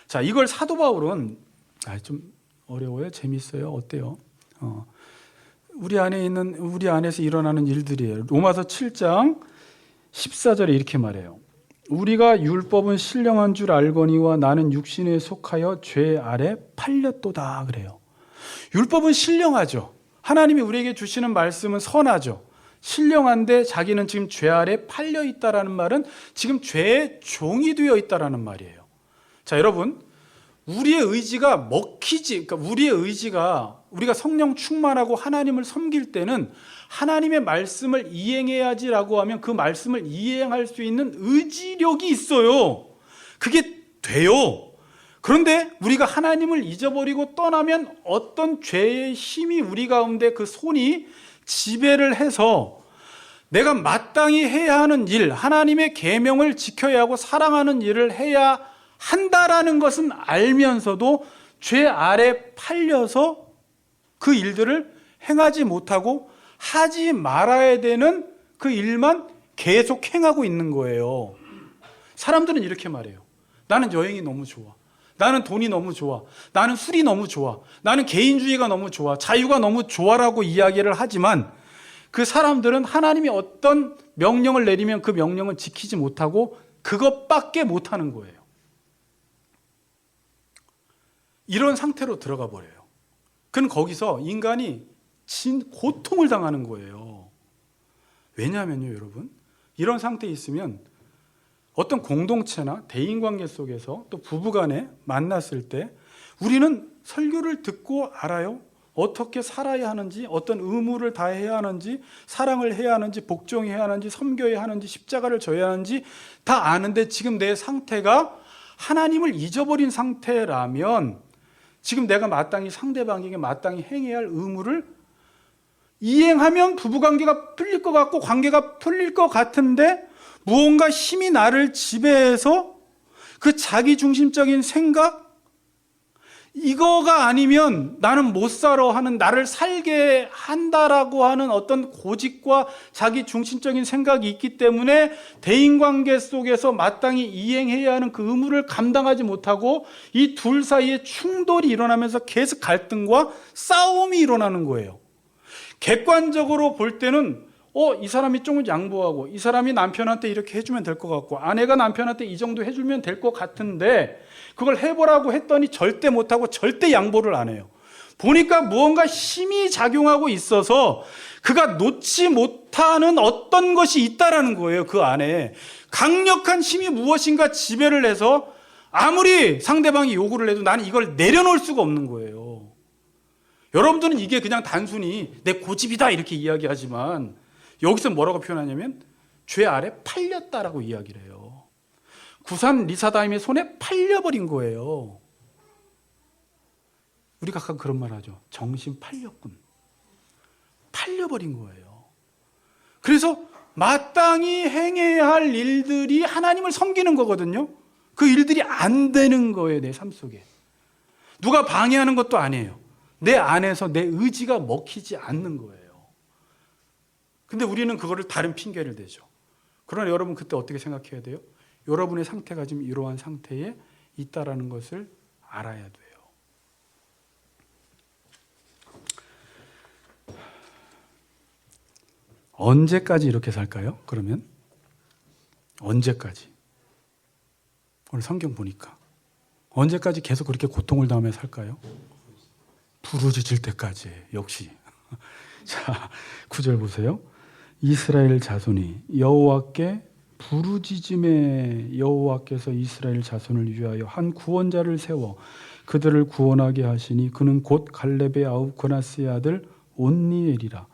자, 이걸 사도 바울은 좀 어려워요? 재밌어요? 어때요? 우리 안에서 일어나는 일들이에요. 로마서 7장 14절에 이렇게 말해요. 우리가 율법은 신령한 줄 알거니와 나는 육신에 속하여 죄 아래 팔렸도다 그래요. 율법은 신령하죠. 하나님이 우리에게 주시는 말씀은 선하죠. 신령한데 자기는 지금 죄 아래 팔려 있다라는 말은 지금 죄의 종이 되어 있다라는 말이에요. 자, 여러분, 우리의 의지가 그러니까 우리의 의지가 우리가 성령 충만하고 하나님을 섬길 때는 하나님의 말씀을 이행해야지라고 하면 그 말씀을 이행할 수 있는 의지력이 있어요. 그게 돼요. 그런데 우리가 하나님을 잊어버리고 떠나면 어떤 죄의 힘이 우리 가운데 그 손이 지배를 해서 내가 마땅히 해야 하는 일, 하나님의 계명을 지켜야 하고 사랑하는 일을 해야 한다라는 것은 알면서도 죄 아래 팔려서 그 일들을 행하지 못하고 하지 말아야 되는 그 일만 계속 행하고 있는 거예요. 사람들은 이렇게 말해요. 나는 여행이 너무 좋아. 나는 돈이 너무 좋아. 나는 술이 너무 좋아. 나는 개인주의가 너무 좋아. 자유가 너무 좋아라고 이야기를 하지만 그 사람들은 하나님이 어떤 명령을 내리면 그 명령을 지키지 못하고 그것밖에 못하는 거예요. 이런 상태로 들어가 버려요. 그는 거기서 인간이 고통을 당하는 거예요. 왜냐하면요, 여러분, 이런 상태에 있으면 어떤 공동체나 대인관계 속에서 또 부부간에 만났을 때 우리는 설교를 듣고 알아요. 어떻게 살아야 하는지, 어떤 의무를 다해야 하는지, 사랑을 해야 하는지, 복종해야 하는지, 섬겨야 하는지, 십자가를 져야 하는지 다 아는데 지금 내 상태가 하나님을 잊어버린 상태라면 지금 내가 마땅히 상대방에게 마땅히 행해야 할 의무를 이행하면 부부관계가 풀릴 것 같고 관계가 풀릴 것 같은데 무언가 힘이 나를 지배해서 그 자기중심적인 생각, 이거가 아니면 나는 못 살아 하는, 나를 살게 한다라고 하는 어떤 고집과 자기중심적인 생각이 있기 때문에 대인관계 속에서 마땅히 이행해야 하는 그 의무를 감당하지 못하고 이 둘 사이에 충돌이 일어나면서 계속 갈등과 싸움이 일어나는 거예요. 객관적으로 볼 때는 이 사람이 조금 양보하고 이 사람이 남편한테 이렇게 해주면 될 것 같고 아내가 남편한테 이 정도 해주면 될 것 같은데 그걸 해보라고 했더니 절대 못하고 절대 양보를 안 해요. 보니까 무언가 힘이 작용하고 있어서 그가 놓지 못하는 어떤 것이 있다라는 거예요. 그 안에 강력한 힘이 무엇인가 지배를 해서 아무리 상대방이 요구를 해도 나는 이걸 내려놓을 수가 없는 거예요. 여러분들은 이게 그냥 단순히 내 고집이다 이렇게 이야기하지만 여기서 뭐라고 표현하냐면 죄 아래 팔렸다라고 이야기를 해요. 구산 리사다임의 손에 팔려버린 거예요. 우리가 가끔 그런 말 하죠. 정신 팔렸군. 팔려버린 거예요. 그래서 마땅히 행해야 할 일들이 하나님을 섬기는 거거든요. 그 일들이 안 되는 거예요. 내 삶 속에. 누가 방해하는 것도 아니에요. 내 안에서 내 의지가 먹히지 않는 거예요. 근데 우리는 그거를 다른 핑계를 대죠. 그러나 여러분 그때 어떻게 생각해야 돼요? 여러분의 상태가 지금 이러한 상태에 있다라는 것을 알아야 돼요. 언제까지 이렇게 살까요? 그러면 언제까지? 오늘 성경 보니까 언제까지 계속 그렇게 고통을 당하며 살까요? 부르짖을 때까지. 역시. 자, 9절 보세요. 이스라엘 자손이 여호와께 부르짖음에 여호와께서 이스라엘 자손을 위하여 한 구원자를 세워 그들을 구원하게 하시니 그는 곧 갈렙의 아우 고나스의 아들 온니엘이라.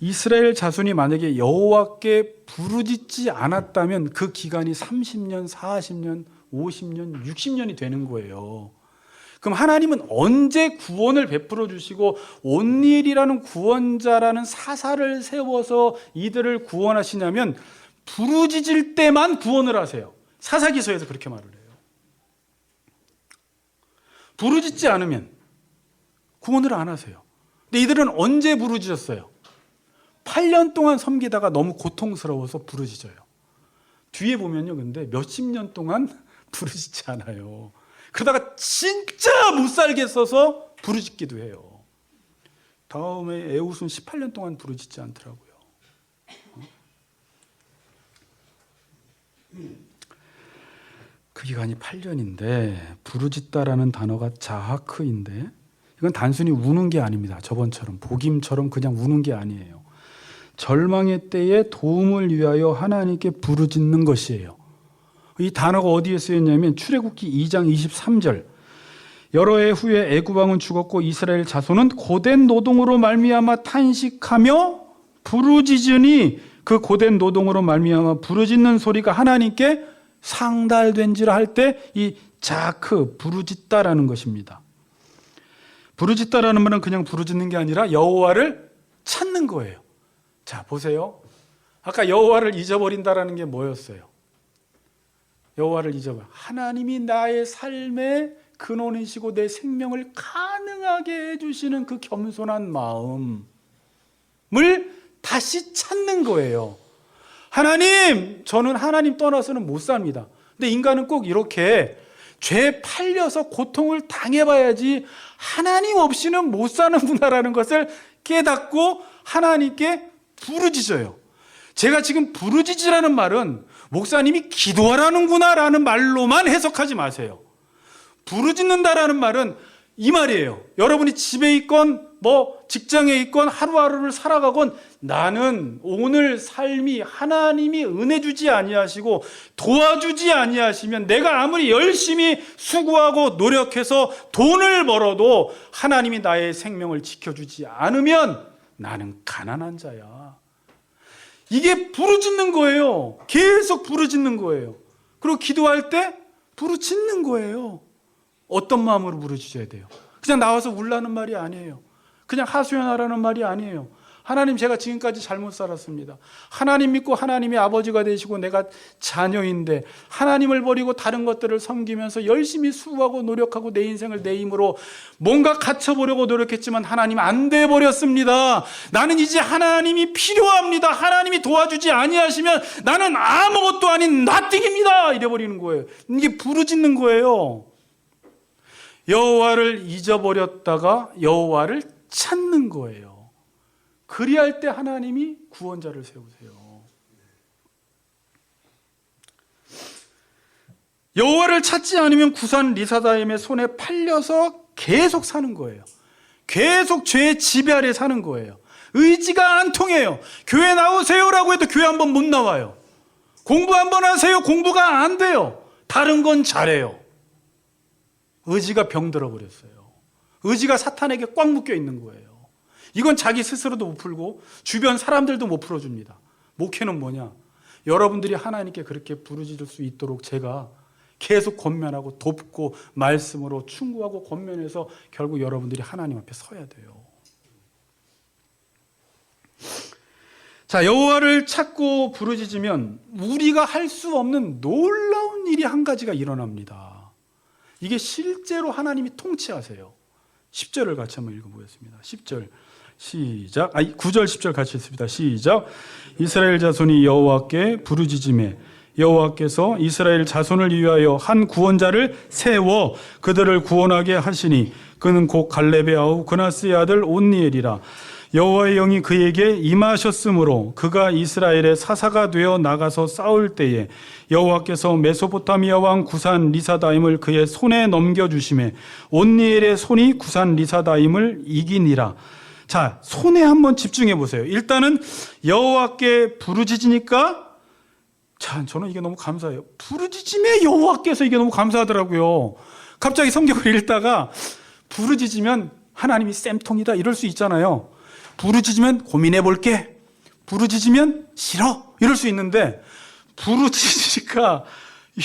이스라엘 자손이 만약에 여호와께 부르짖지 않았다면 그 기간이 30년, 40년, 50년, 60년이 되는 거예요. 그럼 하나님은 언제 구원을 베풀어 주시고 온니엘이라는 구원자라는 사사를 세워서 이들을 구원하시냐면 부르짖을 때만 구원을 하세요. 사사기서에서 그렇게 말을 해요. 부르짖지 않으면 구원을 안 하세요. 근데 이들은 언제 부르짖었어요? 8년 동안 섬기다가 너무 고통스러워서 부르짖어요. 뒤에 보면요, 근데 몇십 년 동안 부르짖지 않아요. 그러다가 진짜 못 살겠어서 부르짖기도 해요. 다음에 에훗은 18년 동안 부르짖지 않더라고요. 그 기간이 8년인데 부르짖다라는 단어가 자하크인데 이건 단순히 우는 게 아닙니다. 저번처럼 복임처럼 그냥 우는 게 아니에요. 절망의 때에 도움을 위하여 하나님께 부르짖는 것이에요. 이 단어가 어디에 쓰였냐면 출애굽기 2장 23절. 여러 해 후에 애굽 왕은 죽었고 이스라엘 자손은 고된 노동으로 말미암아 탄식하며 부르짖으니 그 고된 노동으로 말미암아 부르짖는 소리가 하나님께 상달된지라 할 때 이 자크 부르짖다라는 것입니다. 부르짖다라는 말은 그냥 부르짖는 게 아니라 여호와를 찾는 거예요. 자, 보세요. 아까 여호와를 잊어버린다라는 게 뭐였어요? 여호와를 잊어버려. 하나님이 나의 삶의 근원이시고 내 생명을 가능하게 해주시는 그 겸손한 마음을 다시 찾는 거예요. 하나님, 저는 하나님 떠나서는 못 삽니다. 근데 인간은 꼭 이렇게 죄에 팔려서 고통을 당해봐야지 하나님 없이는 못 사는구나라는 것을 깨닫고 하나님께 부르짖어요. 제가 지금 부르짖으라는 말은 목사님이 기도하라는구나라는 말로만 해석하지 마세요. 부르짖는다라는 말은 이 말이에요. 여러분이 집에 있건 직장에 있건 하루하루를 살아가건 나는 오늘 삶이 하나님이 은혜 주지 아니하시고 도와주지 아니하시면 내가 아무리 열심히 수고하고 노력해서 돈을 벌어도 하나님이 나의 생명을 지켜주지 않으면 나는 가난한 자야. 이게 부르짖는 거예요. 계속 부르짖는 거예요. 그리고 기도할 때 부르짖는 거예요. 어떤 마음으로 부르짖어야 돼요? 그냥 나와서 울라는 말이 아니에요. 그냥 하소연하라는 말이 아니에요. 하나님, 제가 지금까지 잘못 살았습니다. 하나님 믿고 하나님이 아버지가 되시고 내가 자녀인데 하나님을 버리고 다른 것들을 섬기면서 열심히 수고하고 노력하고 내 인생을 내 힘으로 뭔가 갖춰보려고 노력했지만 하나님 안 돼버렸습니다. 나는 이제 하나님이 필요합니다. 하나님이 도와주지 아니하시면 나는 아무것도 아닌 나띵입니다. 이래버리는 거예요. 이게 부르짖는 거예요. 여호와를 잊어버렸다가 여호와를 찾는 거예요. 그리할 때 하나님이 구원자를 세우세요. 여호와를 찾지 않으면 구산 리사다임의 손에 팔려서 계속 사는 거예요. 계속 죄의 지배 아래 사는 거예요. 의지가 안 통해요. 교회 나오세요라고 해도 교회 한번 못 나와요. 공부 한번 하세요. 공부가 안 돼요. 다른 건 잘해요. 의지가 병들어 버렸어요. 의지가 사탄에게 꽉 묶여 있는 거예요. 이건 자기 스스로도 못 풀고 주변 사람들도 못 풀어줍니다. 목회는 뭐냐? 여러분들이 하나님께 그렇게 부르짖을 수 있도록 제가 계속 권면하고 돕고 말씀으로 충고하고 권면해서 결국 여러분들이 하나님 앞에 서야 돼요. 자, 여호와를 찾고 부르짖으면 우리가 할 수 없는 놀라운 일이 한 가지가 일어납니다. 이게 실제로 하나님이 통치하세요. 10절을 같이 한번 읽어보겠습니다. 10절 시작. 9절 10절 같이 읽습니다. 시작. 이스라엘 자손이 여호와께 부르짖으매 여호와께서 이스라엘 자손을 위하여 한 구원자를 세워 그들을 구원하게 하시니 그는 곧 갈렙의 아우 그나스의 아들 온니엘이라. 여호와의 영이 그에게 임하셨으므로 그가 이스라엘의 사사가 되어 나가서 싸울 때에 여호와께서 메소포타미아 왕 구산 리사다임을 그의 손에 넘겨주심에 온니엘의 손이 구산 리사다임을 이기니라. 자, 손에 한번 집중해 보세요. 일단은 여호와께 부르짖으니까, 참 저는 이게 너무 감사해요. 부르짖음에 여호와께서, 이게 너무 감사하더라고요. 갑자기 성경을 읽다가 부르짖으면 하나님이 쌤통이다 이럴 수 있잖아요. 부르짖으면 고민해 볼게, 부르짖으면 싫어 이럴 수 있는데, 부르짖으니까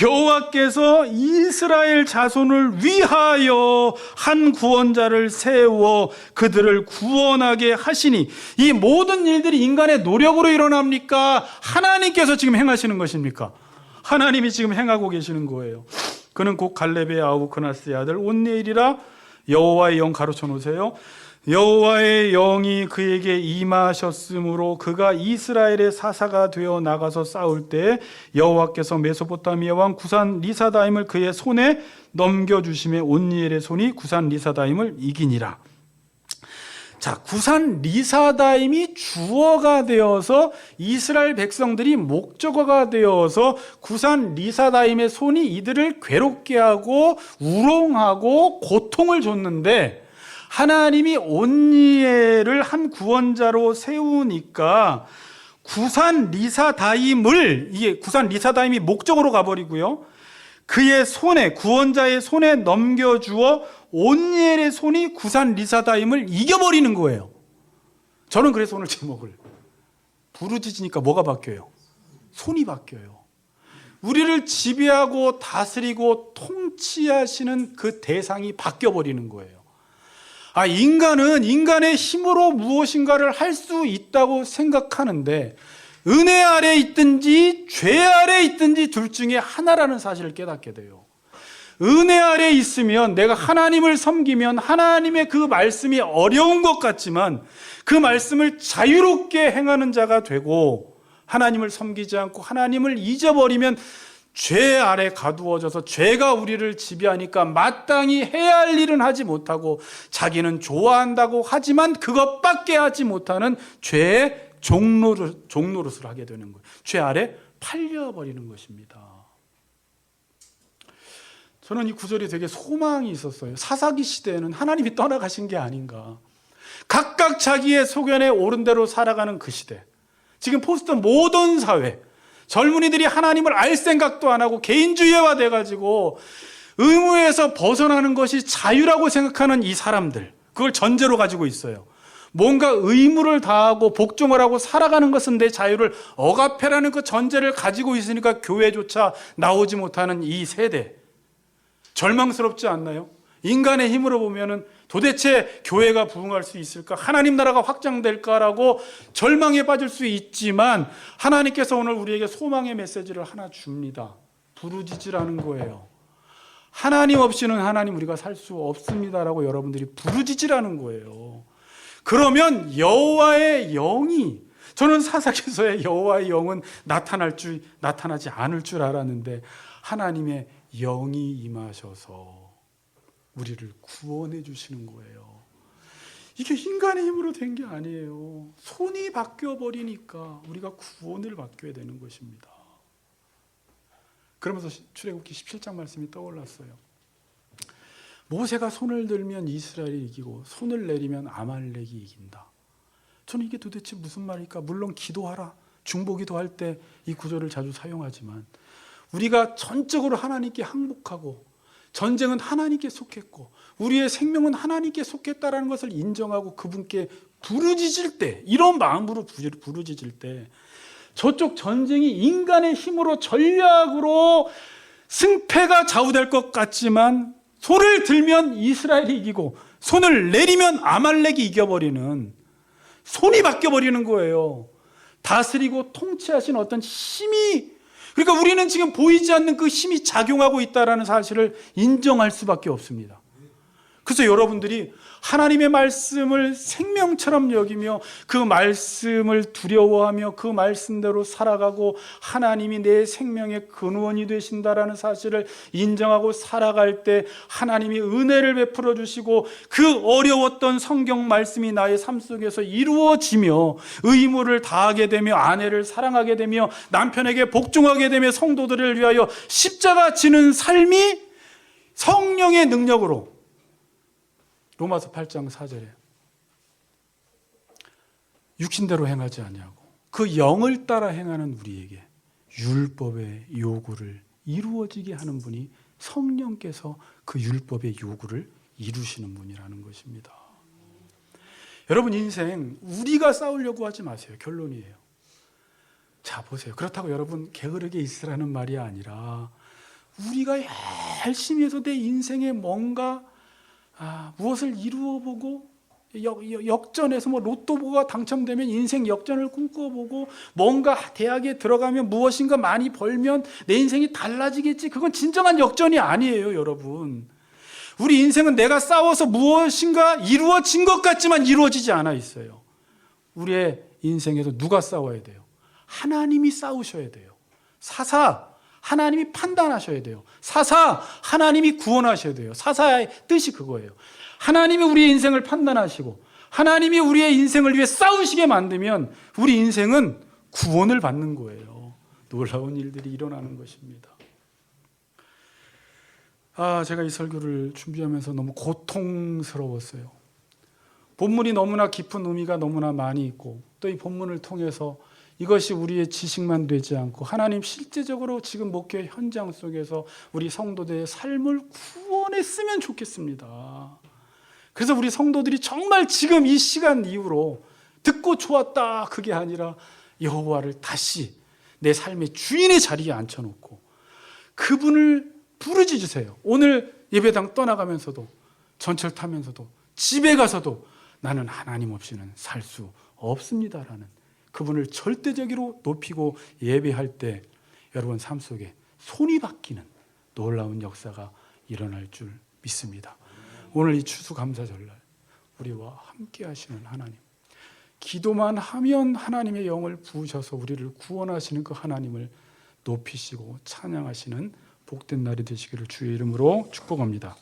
여호와께서 이스라엘 자손을 위하여 한 구원자를 세워 그들을 구원하게 하시니, 이 모든 일들이 인간의 노력으로 일어납니까? 하나님께서 지금 행하시는 것입니까? 하나님이 지금 행하고 계시는 거예요. 그는 곧 갈렙의 아우 그나스의 아들 온니엘이라. 여호와의 영 가로쳐 놓으세요. 여호와의 영이 그에게 임하셨으므로 그가 이스라엘의 사사가 되어 나가서 싸울 때 여호와께서 메소포타미아 왕 구산 리사다임을 그의 손에 넘겨주심에 온니엘의 손이 구산 리사다임을 이기니라. 자, 구산 리사다임이 주어가 되어서 이스라엘 백성들이 목적어가 되어서 구산 리사다임의 손이 이들을 괴롭게 하고 우롱하고 고통을 줬는데, 하나님이 온니엘을 한 구원자로 세우니까 구산 리사다임을, 이게 구산 리사다임이 목적으로 가버리고요, 그의 손에, 구원자의 손에 넘겨주어 온니엘의 손이 구산 리사다임을 이겨버리는 거예요. 저는 그래서 오늘 제목을, 부르짖으니까 뭐가 바뀌어요? 손이 바뀌어요. 우리를 지배하고 다스리고 통치하시는 그 대상이 바뀌어버리는 거예요. 인간은 인간의 힘으로 무엇인가를 할 수 있다고 생각하는데, 은혜 아래 있든지 죄 아래 있든지 둘 중에 하나라는 사실을 깨닫게 돼요. 은혜 아래 있으면, 내가 하나님을 섬기면 하나님의 그 말씀이 어려운 것 같지만 그 말씀을 자유롭게 행하는 자가 되고, 하나님을 섬기지 않고 하나님을 잊어버리면 죄 아래 가두어져서 죄가 우리를 지배하니까 마땅히 해야 할 일은 하지 못하고 자기는 좋아한다고 하지만 그것밖에 하지 못하는 죄의 종노릇을 하게 되는 거예요. 죄 아래 팔려버리는 것입니다. 저는 이 구절이 되게 소망이 있었어요. 사사기 시대에는 하나님이 떠나가신 게 아닌가. 각각 자기의 소견에 옳은 대로 살아가는 그 시대, 지금 포스트 모던 사회, 젊은이들이 하나님을 알 생각도 안 하고 개인주의화 돼가지고 의무에서 벗어나는 것이 자유라고 생각하는 이 사람들, 그걸 전제로 가지고 있어요. 뭔가 의무를 다하고 복종을 하고 살아가는 것은 내 자유를 억압해라는 그 전제를 가지고 있으니까 교회조차 나오지 못하는 이 세대, 절망스럽지 않나요? 인간의 힘으로 보면은 도대체 교회가 부흥할 수 있을까? 하나님 나라가 확장될까라고 절망에 빠질 수 있지만, 하나님께서 오늘 우리에게 소망의 메시지를 하나 줍니다. 부르짖으라는 거예요. 하나님 없이는 하나님 우리가 살 수 없습니다라고 여러분들이 부르짖으라는 거예요. 그러면 여호와의 영이, 저는 사사기서의 여호와의 영은 나타나지 않을 줄 알았는데 하나님의 영이 임하셔서 우리를 구원해 주시는 거예요. 이게 인간의 힘으로 된 게 아니에요. 손이 바뀌어 버리니까 우리가 구원을 받게 되는 것입니다. 그러면서 출애굽기 17장 말씀이 떠올랐어요. 모세가 손을 들면 이스라엘이 이기고 손을 내리면 아말렉이 이긴다. 저는 이게 도대체 무슨 말일까? 물론 기도하라, 중보기도 할 때 이 구절을 자주 사용하지만, 우리가 전적으로 하나님께 항복하고 전쟁은 하나님께 속했고 우리의 생명은 하나님께 속했다라는 것을 인정하고 그분께 부르짖을 때, 이런 마음으로 부르짖을 때, 저쪽 전쟁이 인간의 힘으로 전략으로 승패가 좌우될 것 같지만 손을 들면 이스라엘이 이기고 손을 내리면 아말렉이 이겨버리는, 손이 바뀌어버리는 거예요. 다스리고 통치하신 어떤 힘이, 그러니까 우리는 지금 보이지 않는 그 힘이 작용하고 있다는 사실을 인정할 수밖에 없습니다. 그래서 여러분들이 하나님의 말씀을 생명처럼 여기며 그 말씀을 두려워하며 그 말씀대로 살아가고 하나님이 내 생명의 근원이 되신다라는 사실을 인정하고 살아갈 때 하나님이 은혜를 베풀어 주시고 그 어려웠던 성경 말씀이 나의 삶 속에서 이루어지며 의무를 다하게 되며 아내를 사랑하게 되며 남편에게 복종하게 되며 성도들을 위하여 십자가 지는 삶이 성령의 능력으로, 로마서 8장 4절에 육신대로 행하지 아니하고 그 영을 따라 행하는 우리에게 율법의 요구를 이루어지게 하는 분이 성령께서 그 율법의 요구를 이루시는 분이라는 것입니다. 여러분, 인생 우리가 싸우려고 하지 마세요. 결론이에요. 자, 보세요. 그렇다고 여러분 게으르게 있으라는 말이 아니라 우리가 열심히 해서 내 인생에 뭔가 무엇을 이루어보고 역전해서 로또가 당첨되면 인생 역전을 꿈꿔보고 뭔가 대학에 들어가면 무엇인가 많이 벌면 내 인생이 달라지겠지. 그건 진정한 역전이 아니에요, 여러분. 우리 인생은 내가 싸워서 무엇인가 이루어진 것 같지만 이루어지지 않아 있어요. 우리의 인생에서 누가 싸워야 돼요? 하나님이 싸우셔야 돼요. 사사 하나님이 판단하셔야 돼요. 사사 하나님이 구원하셔야 돼요. 사사의 뜻이 그거예요. 하나님이 우리의 인생을 판단하시고 하나님이 우리의 인생을 위해 싸우시게 만들면 우리 인생은 구원을 받는 거예요. 놀라운 일들이 일어나는 것입니다. 제가 이 설교를 준비하면서 너무 고통스러웠어요. 본문이 너무나 깊은 의미가 너무나 많이 있고 또 이 본문을 통해서 이것이 우리의 지식만 되지 않고 하나님 실제적으로 지금 목회 현장 속에서 우리 성도들의 삶을 구원했으면 좋겠습니다. 그래서 우리 성도들이 정말 지금 이 시간 이후로 듣고 좋았다 그게 아니라 여호와를 다시 내 삶의 주인의 자리에 앉혀놓고 그분을 부르짖으세요. 오늘 예배당 떠나가면서도 전철 타면서도 집에 가서도 나는 하나님 없이는 살 수 없습니다라는 그분을 절대적으로 높이고 예배할 때 여러분 삶 속에 손이 바뀌는 놀라운 역사가 일어날 줄 믿습니다. 오늘 이 추수감사절날 우리와 함께 하시는 하나님, 기도만 하면 하나님의 영을 부으셔서 우리를 구원하시는 그 하나님을 높이시고 찬양하시는 복된 날이 되시기를 주의 이름으로 축복합니다.